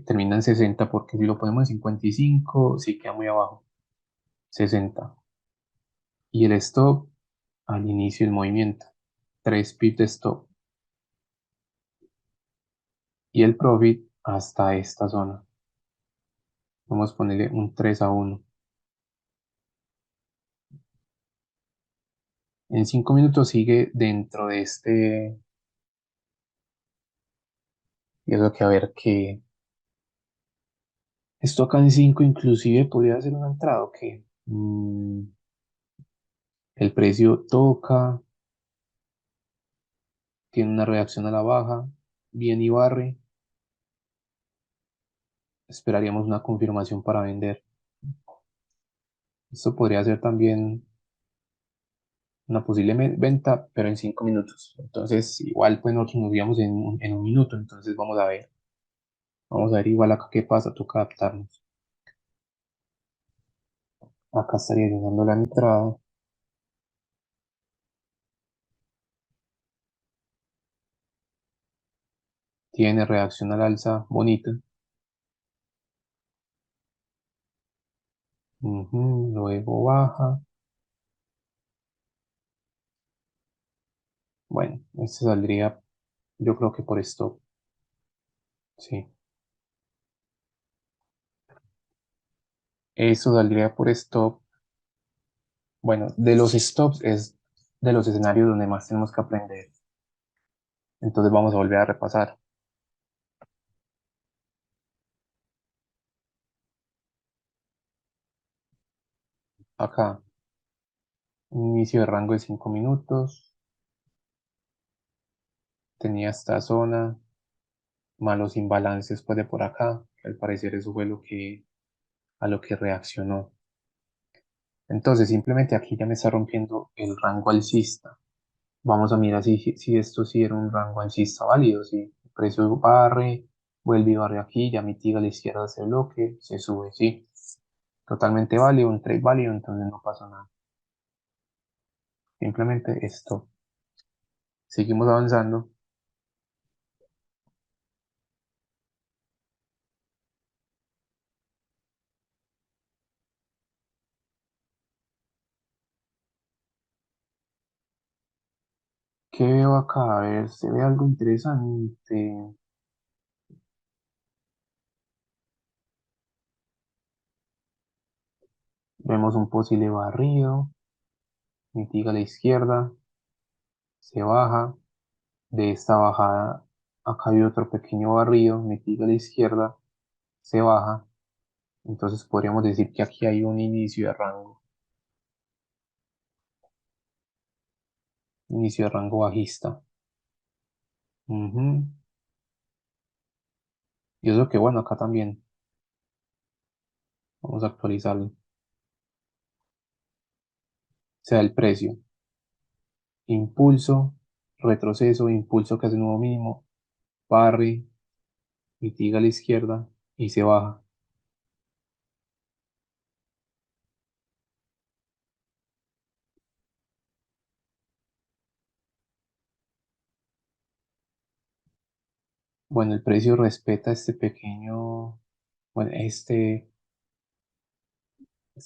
termina en 60 porque si lo ponemos en 55 sí queda muy abajo, 60. Y el stop al inicio del movimiento, 3 pips de stop. Y el profit hasta esta zona. Vamos a ponerle un 3-1. En 5 minutos sigue dentro de este. Y eso que a ver que. Esto acá en 5 inclusive podría ser una entrada o qué. El precio toca, tiene una reacción a la baja, viene y barre. Esperaríamos una confirmación para vender. Esto podría ser también una posible venta, pero en 5 minutos. Entonces, igual pues nosotros nos íbamos en un minuto, entonces vamos a ver igual acá qué pasa, toca adaptarnos. Acá estaría llegando la entrada, tiene reacción al alza bonita. Ujú, luego baja. Bueno, este saldría, yo creo que por stop. Sí, eso saldría por stop. Bueno, de los stops es de los escenarios donde más tenemos que aprender. Entonces vamos a volver a repasar. Acá, inicio de rango de 5 minutos. Tenía esta zona, malos imbalances pues de por acá. Al parecer eso fue a lo que reaccionó. Entonces simplemente aquí ya me está rompiendo el rango alcista. Vamos a mirar si esto sí era un rango alcista válido. Si el precio barre, vuelve y barre aquí, ya mitiga a la izquierda ese bloque, se sube, sí. Totalmente válido, un trade válido, entonces no pasa nada. Simplemente esto. Seguimos avanzando. ¿Qué veo acá? A ver, se ve algo interesante. Vemos un posible barrido, mitiga a la izquierda, se baja. De esta bajada, acá hay otro pequeño barrido, mitiga a la izquierda, se baja. Entonces podríamos decir que aquí hay un inicio de rango, inicio de rango bajista. Ujú. Y eso que bueno, acá también. Vamos a actualizarlo. O sea, el precio. Impulso, retroceso, impulso que hace nuevo mínimo, barre, mitiga a la izquierda y se baja. Bueno, el precio respeta este pequeño, bueno, este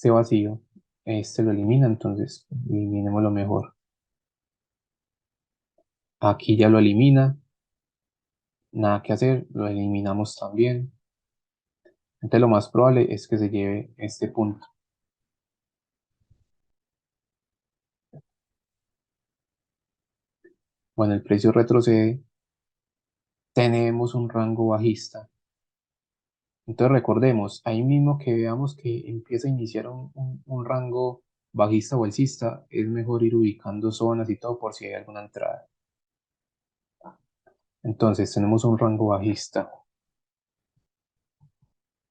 vacío. Este lo elimina, entonces eliminemos lo mejor. Aquí ya lo elimina, nada que hacer, lo eliminamos también. Entonces lo más probable es que se lleve este punto. Bueno, el precio retrocede, tenemos un rango bajista. Entonces recordemos, ahí mismo que veamos que empieza a iniciar un rango bajista o alcista, es mejor ir ubicando zonas y todo por si hay alguna entrada. Entonces tenemos un rango bajista.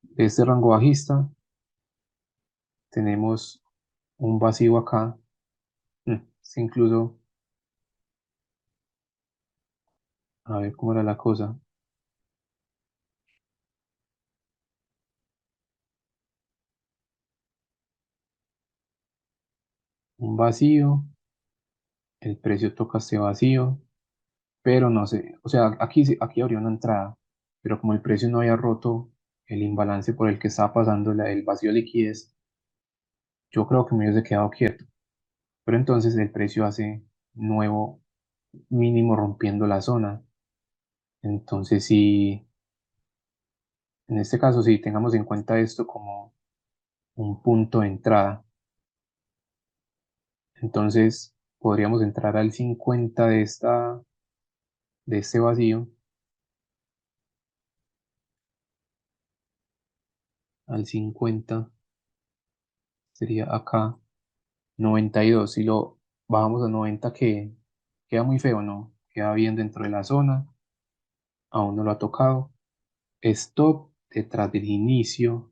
De este rango bajista tenemos un vacío acá. Incluso, a ver cómo era la cosa. Un vacío, el precio toca este vacío, pero no sé, o sea, aquí, aquí habría una entrada, pero como el precio no había roto el imbalance por el que estaba pasando el vacío de liquidez, yo creo que me hubiese quedado quieto. Pero entonces el precio hace nuevo mínimo rompiendo la zona. Entonces, sí, en este caso, sí, tengamos en cuenta esto como un punto de entrada. Entonces, podríamos entrar al 50 de este vacío, al 50 sería acá, 92. Si lo bajamos a 90, que queda muy feo, ¿no? Queda bien dentro de la zona, aún no lo ha tocado. Stop detrás del inicio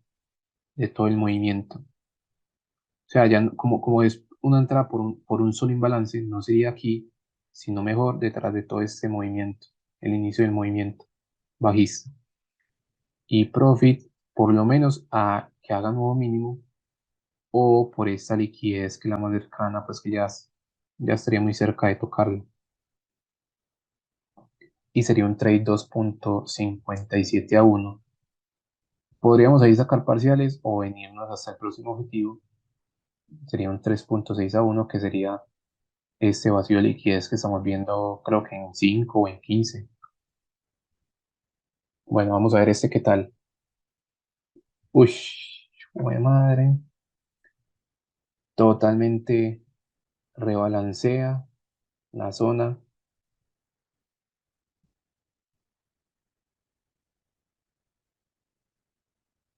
de todo el movimiento. O sea, ya como es una entrada por un solo imbalance, no sería aquí, sino mejor detrás de todo este movimiento, el inicio del movimiento bajista. Y profit, por lo menos a que haga nuevo mínimo, o por esta liquidez que es la más cercana, pues que ya estaría muy cerca de tocarlo. Y sería un trade 2.57 a 1. Podríamos ahí sacar parciales o venirnos hasta el próximo objetivo. Sería un 3.6 a 1, que sería este vacío de liquidez que estamos viendo, creo que en 5 o en 15. Bueno, vamos a ver este qué tal. Uy, madre. Totalmente rebalancea la zona.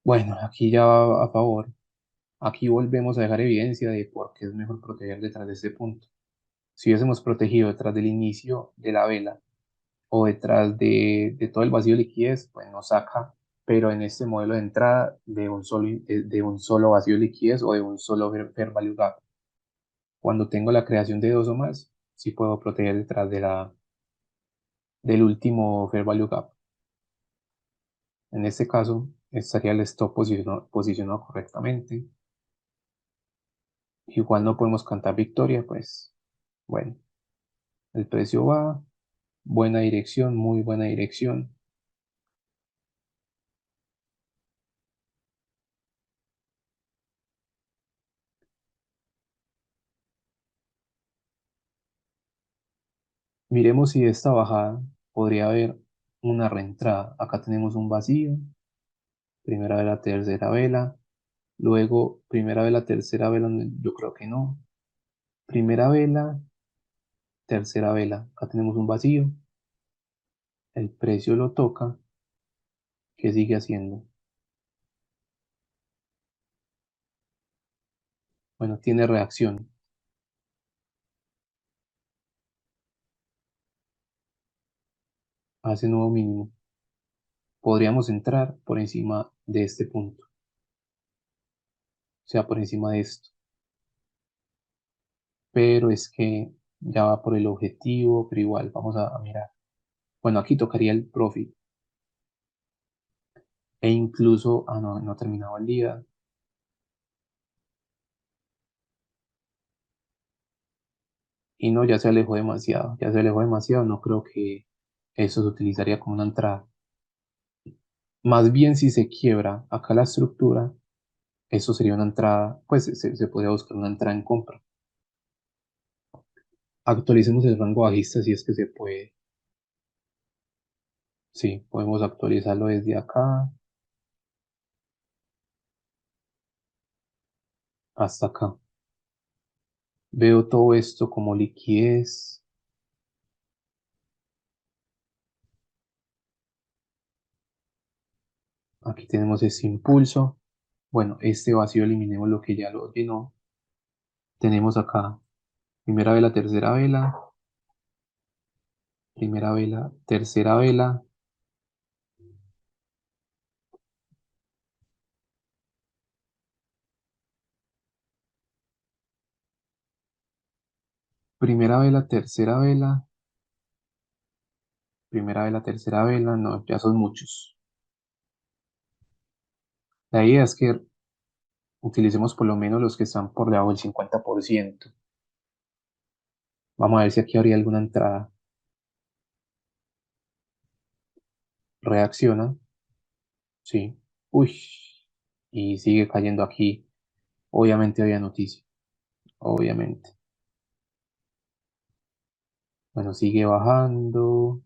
Bueno, aquí ya va a favor. Aquí volvemos a dejar evidencia de por qué es mejor proteger detrás de este punto. Si hubiésemos protegido detrás del inicio de la vela o detrás de todo el vacío de liquidez, pues nos saca, pero en este modelo de entrada de un solo vacío de liquidez o de un solo fair value gap. Cuando tengo la creación de dos o más, sí puedo proteger detrás del último fair value gap. En este caso, estaría el stop posicionado correctamente. Igual no podemos cantar victoria, pues bueno, el precio va, buena dirección, muy buena dirección. Miremos si de esta bajada podría haber una reentrada. Acá tenemos un vacío, primera vela, tercera vela, luego primera vela, tercera vela, yo creo que no. Primera vela, tercera vela, acá tenemos un vacío, el precio lo toca, ¿qué sigue haciendo? Bueno, tiene reacción, hace nuevo mínimo. Podríamos entrar por encima de este punto, o sea, por encima de esto. Pero es que ya va por el objetivo, pero igual vamos a mirar. Bueno, aquí tocaría el profit e incluso, no, no ha terminado el día. Y no, ya se alejó demasiado, no creo que eso se utilizaría como una entrada. Más bien si se quiebra acá la estructura, eso sería una entrada, pues se podría buscar una entrada en compra. Actualicemos el rango bajista si es que se puede. Sí, podemos actualizarlo desde acá hasta acá. Veo todo esto como liquidez. Aquí tenemos ese impulso. Bueno, este vacío eliminemos lo que ya lo llenó. Tenemos acá primera vela, tercera vela, primera vela, tercera vela, primera vela, tercera vela, primera vela, tercera vela. No, ya son muchos. La idea es que utilicemos por lo menos los que están por debajo del 50%. Vamos a ver si aquí habría alguna entrada. Reacciona, sí. Uy, y sigue cayendo aquí. Obviamente había noticia, obviamente. Bueno, sigue bajando.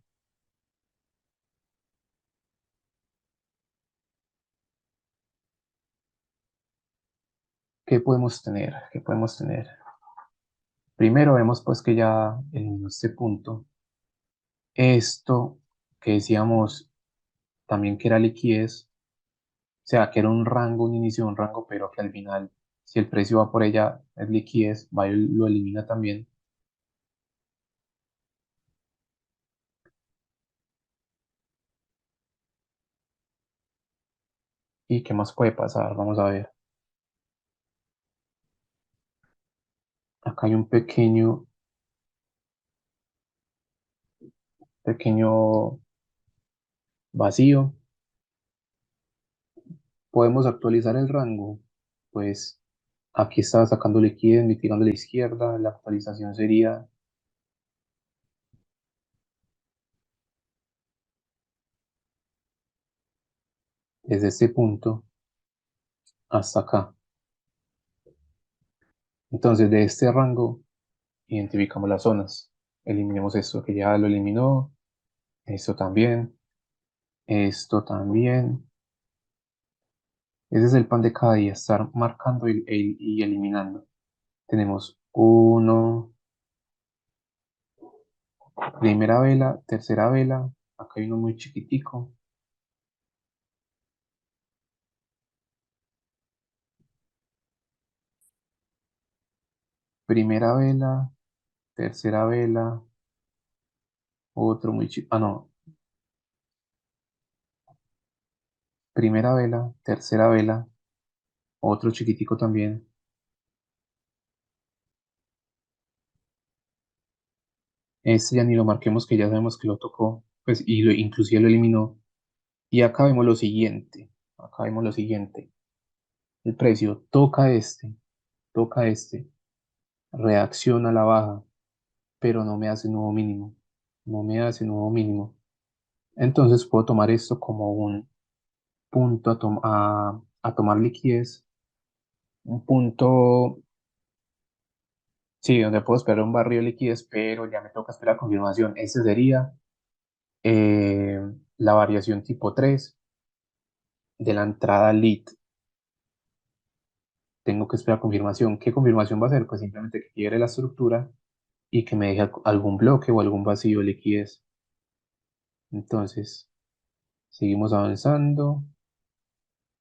¿Qué podemos tener? ¿Qué podemos tener? Primero vemos pues que ya eliminó este punto. Esto que decíamos también que era liquidez, o sea, que era un rango, un inicio de un rango, pero que al final, si el precio va por ella, es liquidez, va y lo elimina también. ¿Y qué más puede pasar? Vamos a ver. Acá hay un pequeño vacío. Podemos actualizar el rango. Pues aquí está sacando liquidez, mitigando a la izquierda. La actualización sería desde este punto hasta acá. Entonces, de este rango, identificamos las zonas. Eliminemos esto que ya lo eliminó. Esto también. Esto también. Ese es el pan de cada día, estar marcando y eliminando. Tenemos uno, primera vela, tercera vela. Acá hay uno muy chiquitico. Primera vela, tercera vela, otro muy chico. Ah, no. Primera vela, tercera vela, otro chiquitico también. Este ya ni lo marquemos que ya sabemos que lo tocó. Pues, inclusive lo eliminó. Y acá vemos lo siguiente. Acá vemos lo siguiente. El precio toca este, reacciona a la baja, pero no me hace nuevo mínimo. No me hace nuevo mínimo. Entonces puedo tomar esto como un punto a tomar liquidez. Un punto, sí, donde puedo esperar un barrio de liquidez, pero ya me toca esperar confirmación. Ese sería eh, la variación tipo 3 de la entrada lead. Tengo que esperar confirmación. ¿Qué confirmación va a ser? Pues simplemente que quiebre la estructura y que me deje algún bloque o algún vacío de liquidez. Entonces, seguimos avanzando.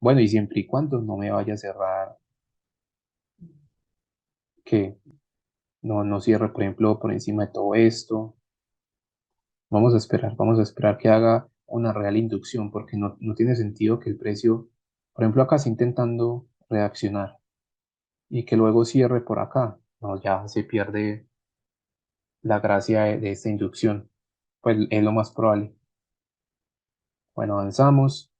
Bueno, y siempre y cuando no me vaya a cerrar, que no cierre, por ejemplo, por encima de todo esto. Vamos a esperar que haga una real inducción, porque no tiene sentido que el precio, por ejemplo, acá está intentando reaccionar y que luego cierre por acá. No, ya se pierde la gracia de esta inducción. Pues es lo más probable. Bueno, avanzamos.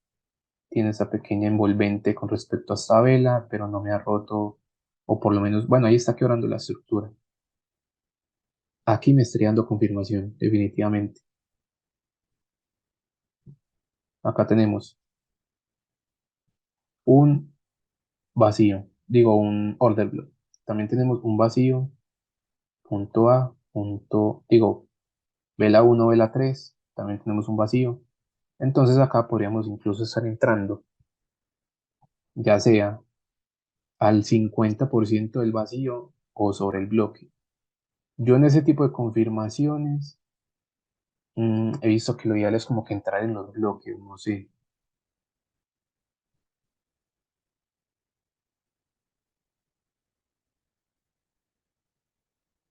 Tiene esa pequeña envolvente con respecto a esta vela, pero no me ha roto, o por lo menos, bueno, ahí está quebrando la estructura. Aquí me estaría dando confirmación, definitivamente. Acá tenemos un vacío, digo un order block. También tenemos un vacío, punto A, digo, vela 1, vela 3. También tenemos un vacío. Entonces acá podríamos incluso estar entrando, ya sea al 50% del vacío o sobre el bloque. Yo en ese tipo de confirmaciones he visto que lo ideal es como que entrar en los bloques, no sé.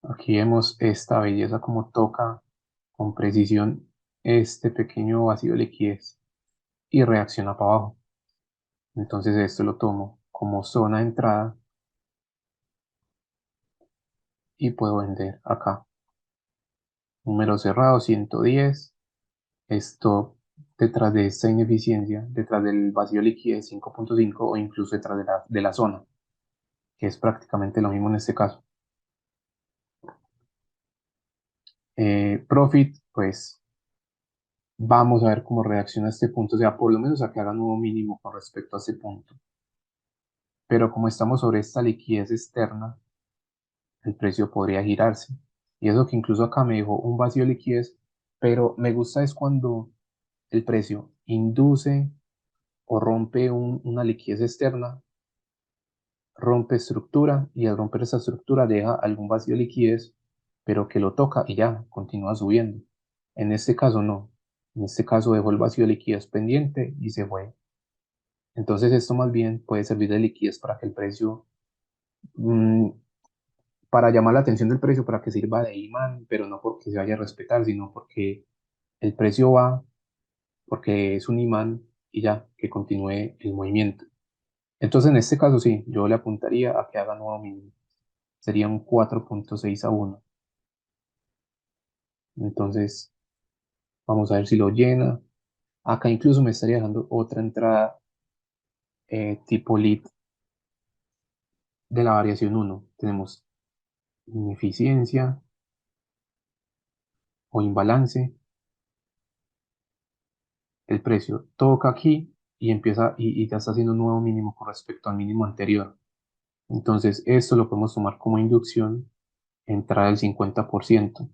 Aquí vemos esta belleza como toca con precisión este pequeño vacío de liquidez y reacciona para abajo. Entonces esto lo tomo como zona de entrada y puedo vender acá. Número cerrado 110. Esto detrás de esta ineficiencia, detrás del vacío de liquidez 5.5 o incluso detrás de la zona, que es prácticamente lo mismo en este caso. Profit, pues vamos a ver cómo reacciona a este punto, o sea, por lo menos a que haga nuevo mínimo con respecto a este punto. Pero como estamos sobre esta liquidez externa, el precio podría girarse. Y eso que incluso acá me dejó un vacío de liquidez, pero me gusta es cuando el precio induce o rompe una liquidez externa, rompe estructura y al romper esa estructura deja algún vacío de liquidez, pero que lo toca y ya continúa subiendo. En este caso no. En este caso dejó el vacío de liquidez pendiente y se fue. Entonces esto más bien puede servir de liquidez para que el precio, mm, para llamar la atención del precio, para que sirva de imán, pero no porque se vaya a respetar, sino porque el precio va, porque es un imán y ya, que continúe el movimiento. Entonces en este caso sí, yo le apuntaría a que haga nuevo mínimo. sería un 4.6 a 1. Entonces, vamos a ver si lo llena. Acá incluso me estaría dejando otra entrada tipo lead de la variación 1. Tenemos ineficiencia o imbalance. El precio toca aquí y empieza y ya está haciendo un nuevo mínimo con respecto al mínimo anterior. Entonces, esto lo podemos tomar como inducción, entrada del 50%.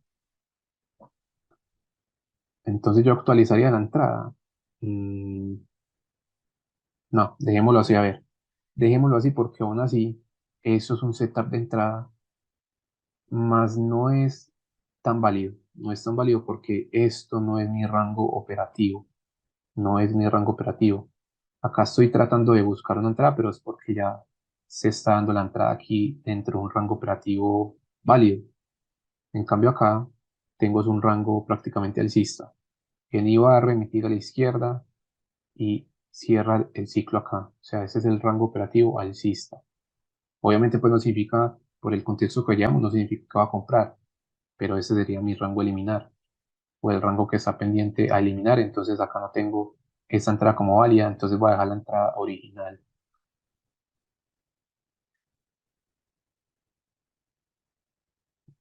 Entonces, yo actualizaría la entrada. Mm, no, dejémoslo así, a ver. Dejémoslo así porque aún así, eso es un setup de entrada, más no es tan válido. No es tan válido porque esto no es mi rango operativo. No es mi rango operativo. Acá estoy tratando de buscar una entrada, pero es porque ya se está dando la entrada aquí dentro de un rango operativo válido. En cambio acá tengo es un rango prácticamente alcista. En IVA a remitir a la izquierda y cierra el ciclo acá. O sea, ese es el rango operativo alcista. Obviamente pues no significa, por el contexto que llevamos, no significa que va a comprar, pero ese sería mi rango a eliminar o el rango que está pendiente a eliminar. Entonces acá no tengo esta entrada como válida, entonces voy a dejar la entrada original.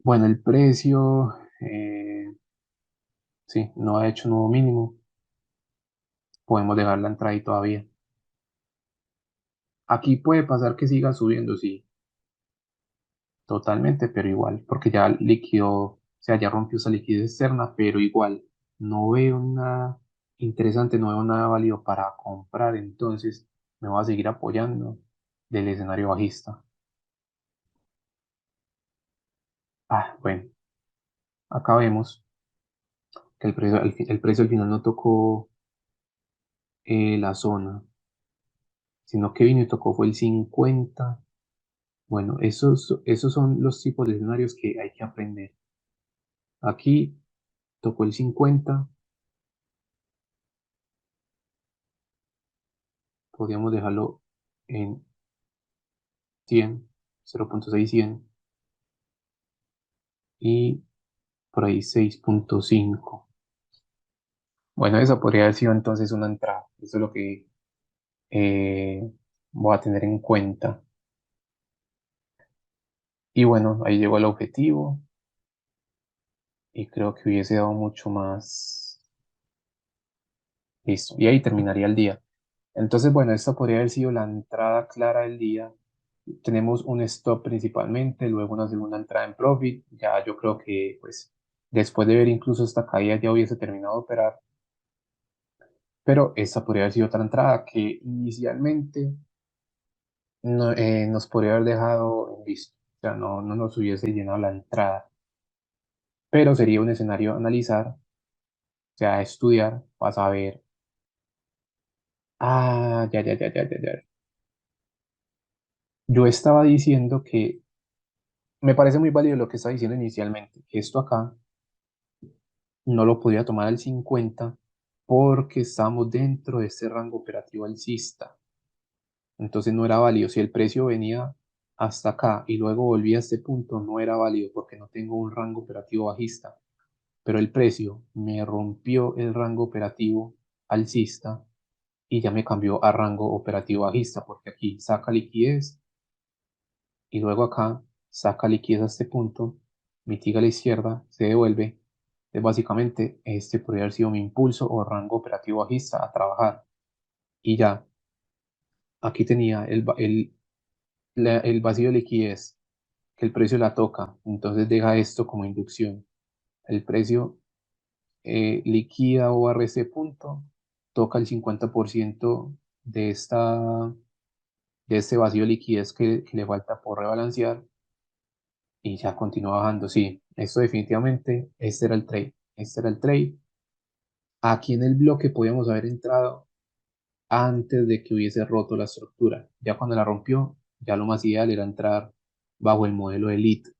Bueno, el precio, sí, no ha hecho nuevo mínimo. Podemos dejar la entrada ahí todavía. Aquí puede pasar que siga subiendo, sí, totalmente, pero igual, porque ya liquidó, o sea, ya rompió esa liquidez externa, pero igual, no veo nada interesante, no veo nada válido para comprar, entonces me voy a seguir apoyando del escenario bajista. Bueno, acá vemos que el precio al final no tocó la zona, sino que vino y tocó fue el 50. Bueno, esos son los tipos de escenarios que hay que aprender. Aquí tocó el 50, podríamos dejarlo en 100, 0.600 y por ahí 6.5. Bueno, esa podría haber sido entonces una entrada. Eso es lo que eh, voy a tener en cuenta. Y bueno, ahí llegó el objetivo y creo que hubiese dado mucho más. Listo. Y ahí terminaría el día. Entonces, bueno, esta podría haber sido la entrada clara del día. Tenemos un stop principalmente, luego una segunda entrada en profit. Ya yo creo que, pues, después de ver incluso esta caída ya hubiese terminado de operar. Pero esta podría haber sido otra entrada que inicialmente nos podría haber dejado en visto. O sea, no nos hubiese llenado la entrada. Pero sería un escenario a analizar, o sea, a estudiar, para saber. Ya. Yo estaba diciendo que me parece muy válido lo que estaba diciendo inicialmente, que esto acá no lo podía tomar al 50 porque estamos dentro de este rango operativo alcista. Entonces no era válido. Si el precio venía hasta acá y luego volvía a este punto, no era válido porque no tengo un rango operativo bajista. Pero el precio me rompió el rango operativo alcista y ya me cambió a rango operativo bajista porque aquí saca liquidez y luego acá saca liquidez a este punto, mitiga a la izquierda, se devuelve. Entonces, básicamente, este podría haber sido mi impulso o rango operativo bajista a trabajar. Y ya, aquí tenía el vacío de liquidez, que el precio la toca. Entonces deja esto como inducción. El precio liquida o barre ese punto, toca el 50% de este vacío de liquidez que le falta por rebalancear y ya continúa bajando. Sí, esto definitivamente, este era el trade. Este era el trade. Aquí en el bloque podíamos haber entrado antes de que hubiese roto la estructura. Ya cuando la rompió, ya lo más ideal era entrar bajo el modelo Elite,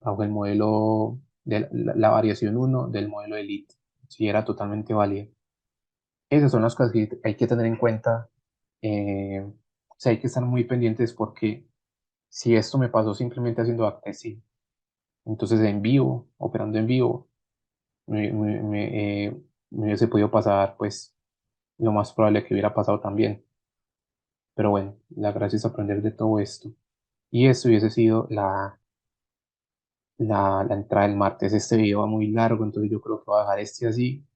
bajo el modelo de la variación 1 del modelo Elite. Sí, era totalmente válido. Esas son las cosas que hay que tener en cuenta. O sea, hay que estar muy pendientes porque si esto me pasó simplemente haciendo backtesting, entonces en vivo, operando en vivo, me hubiese podido pasar, pues lo más probable que hubiera pasado también. Pero bueno, la gracia es aprender de todo esto. Y esto hubiese sido la entrada del martes. Este video va muy largo, entonces yo creo que voy a dejar este así.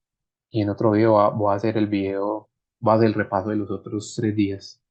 Y en otro video voy a hacer el video, voy a hacer el repaso de los otros 3 días.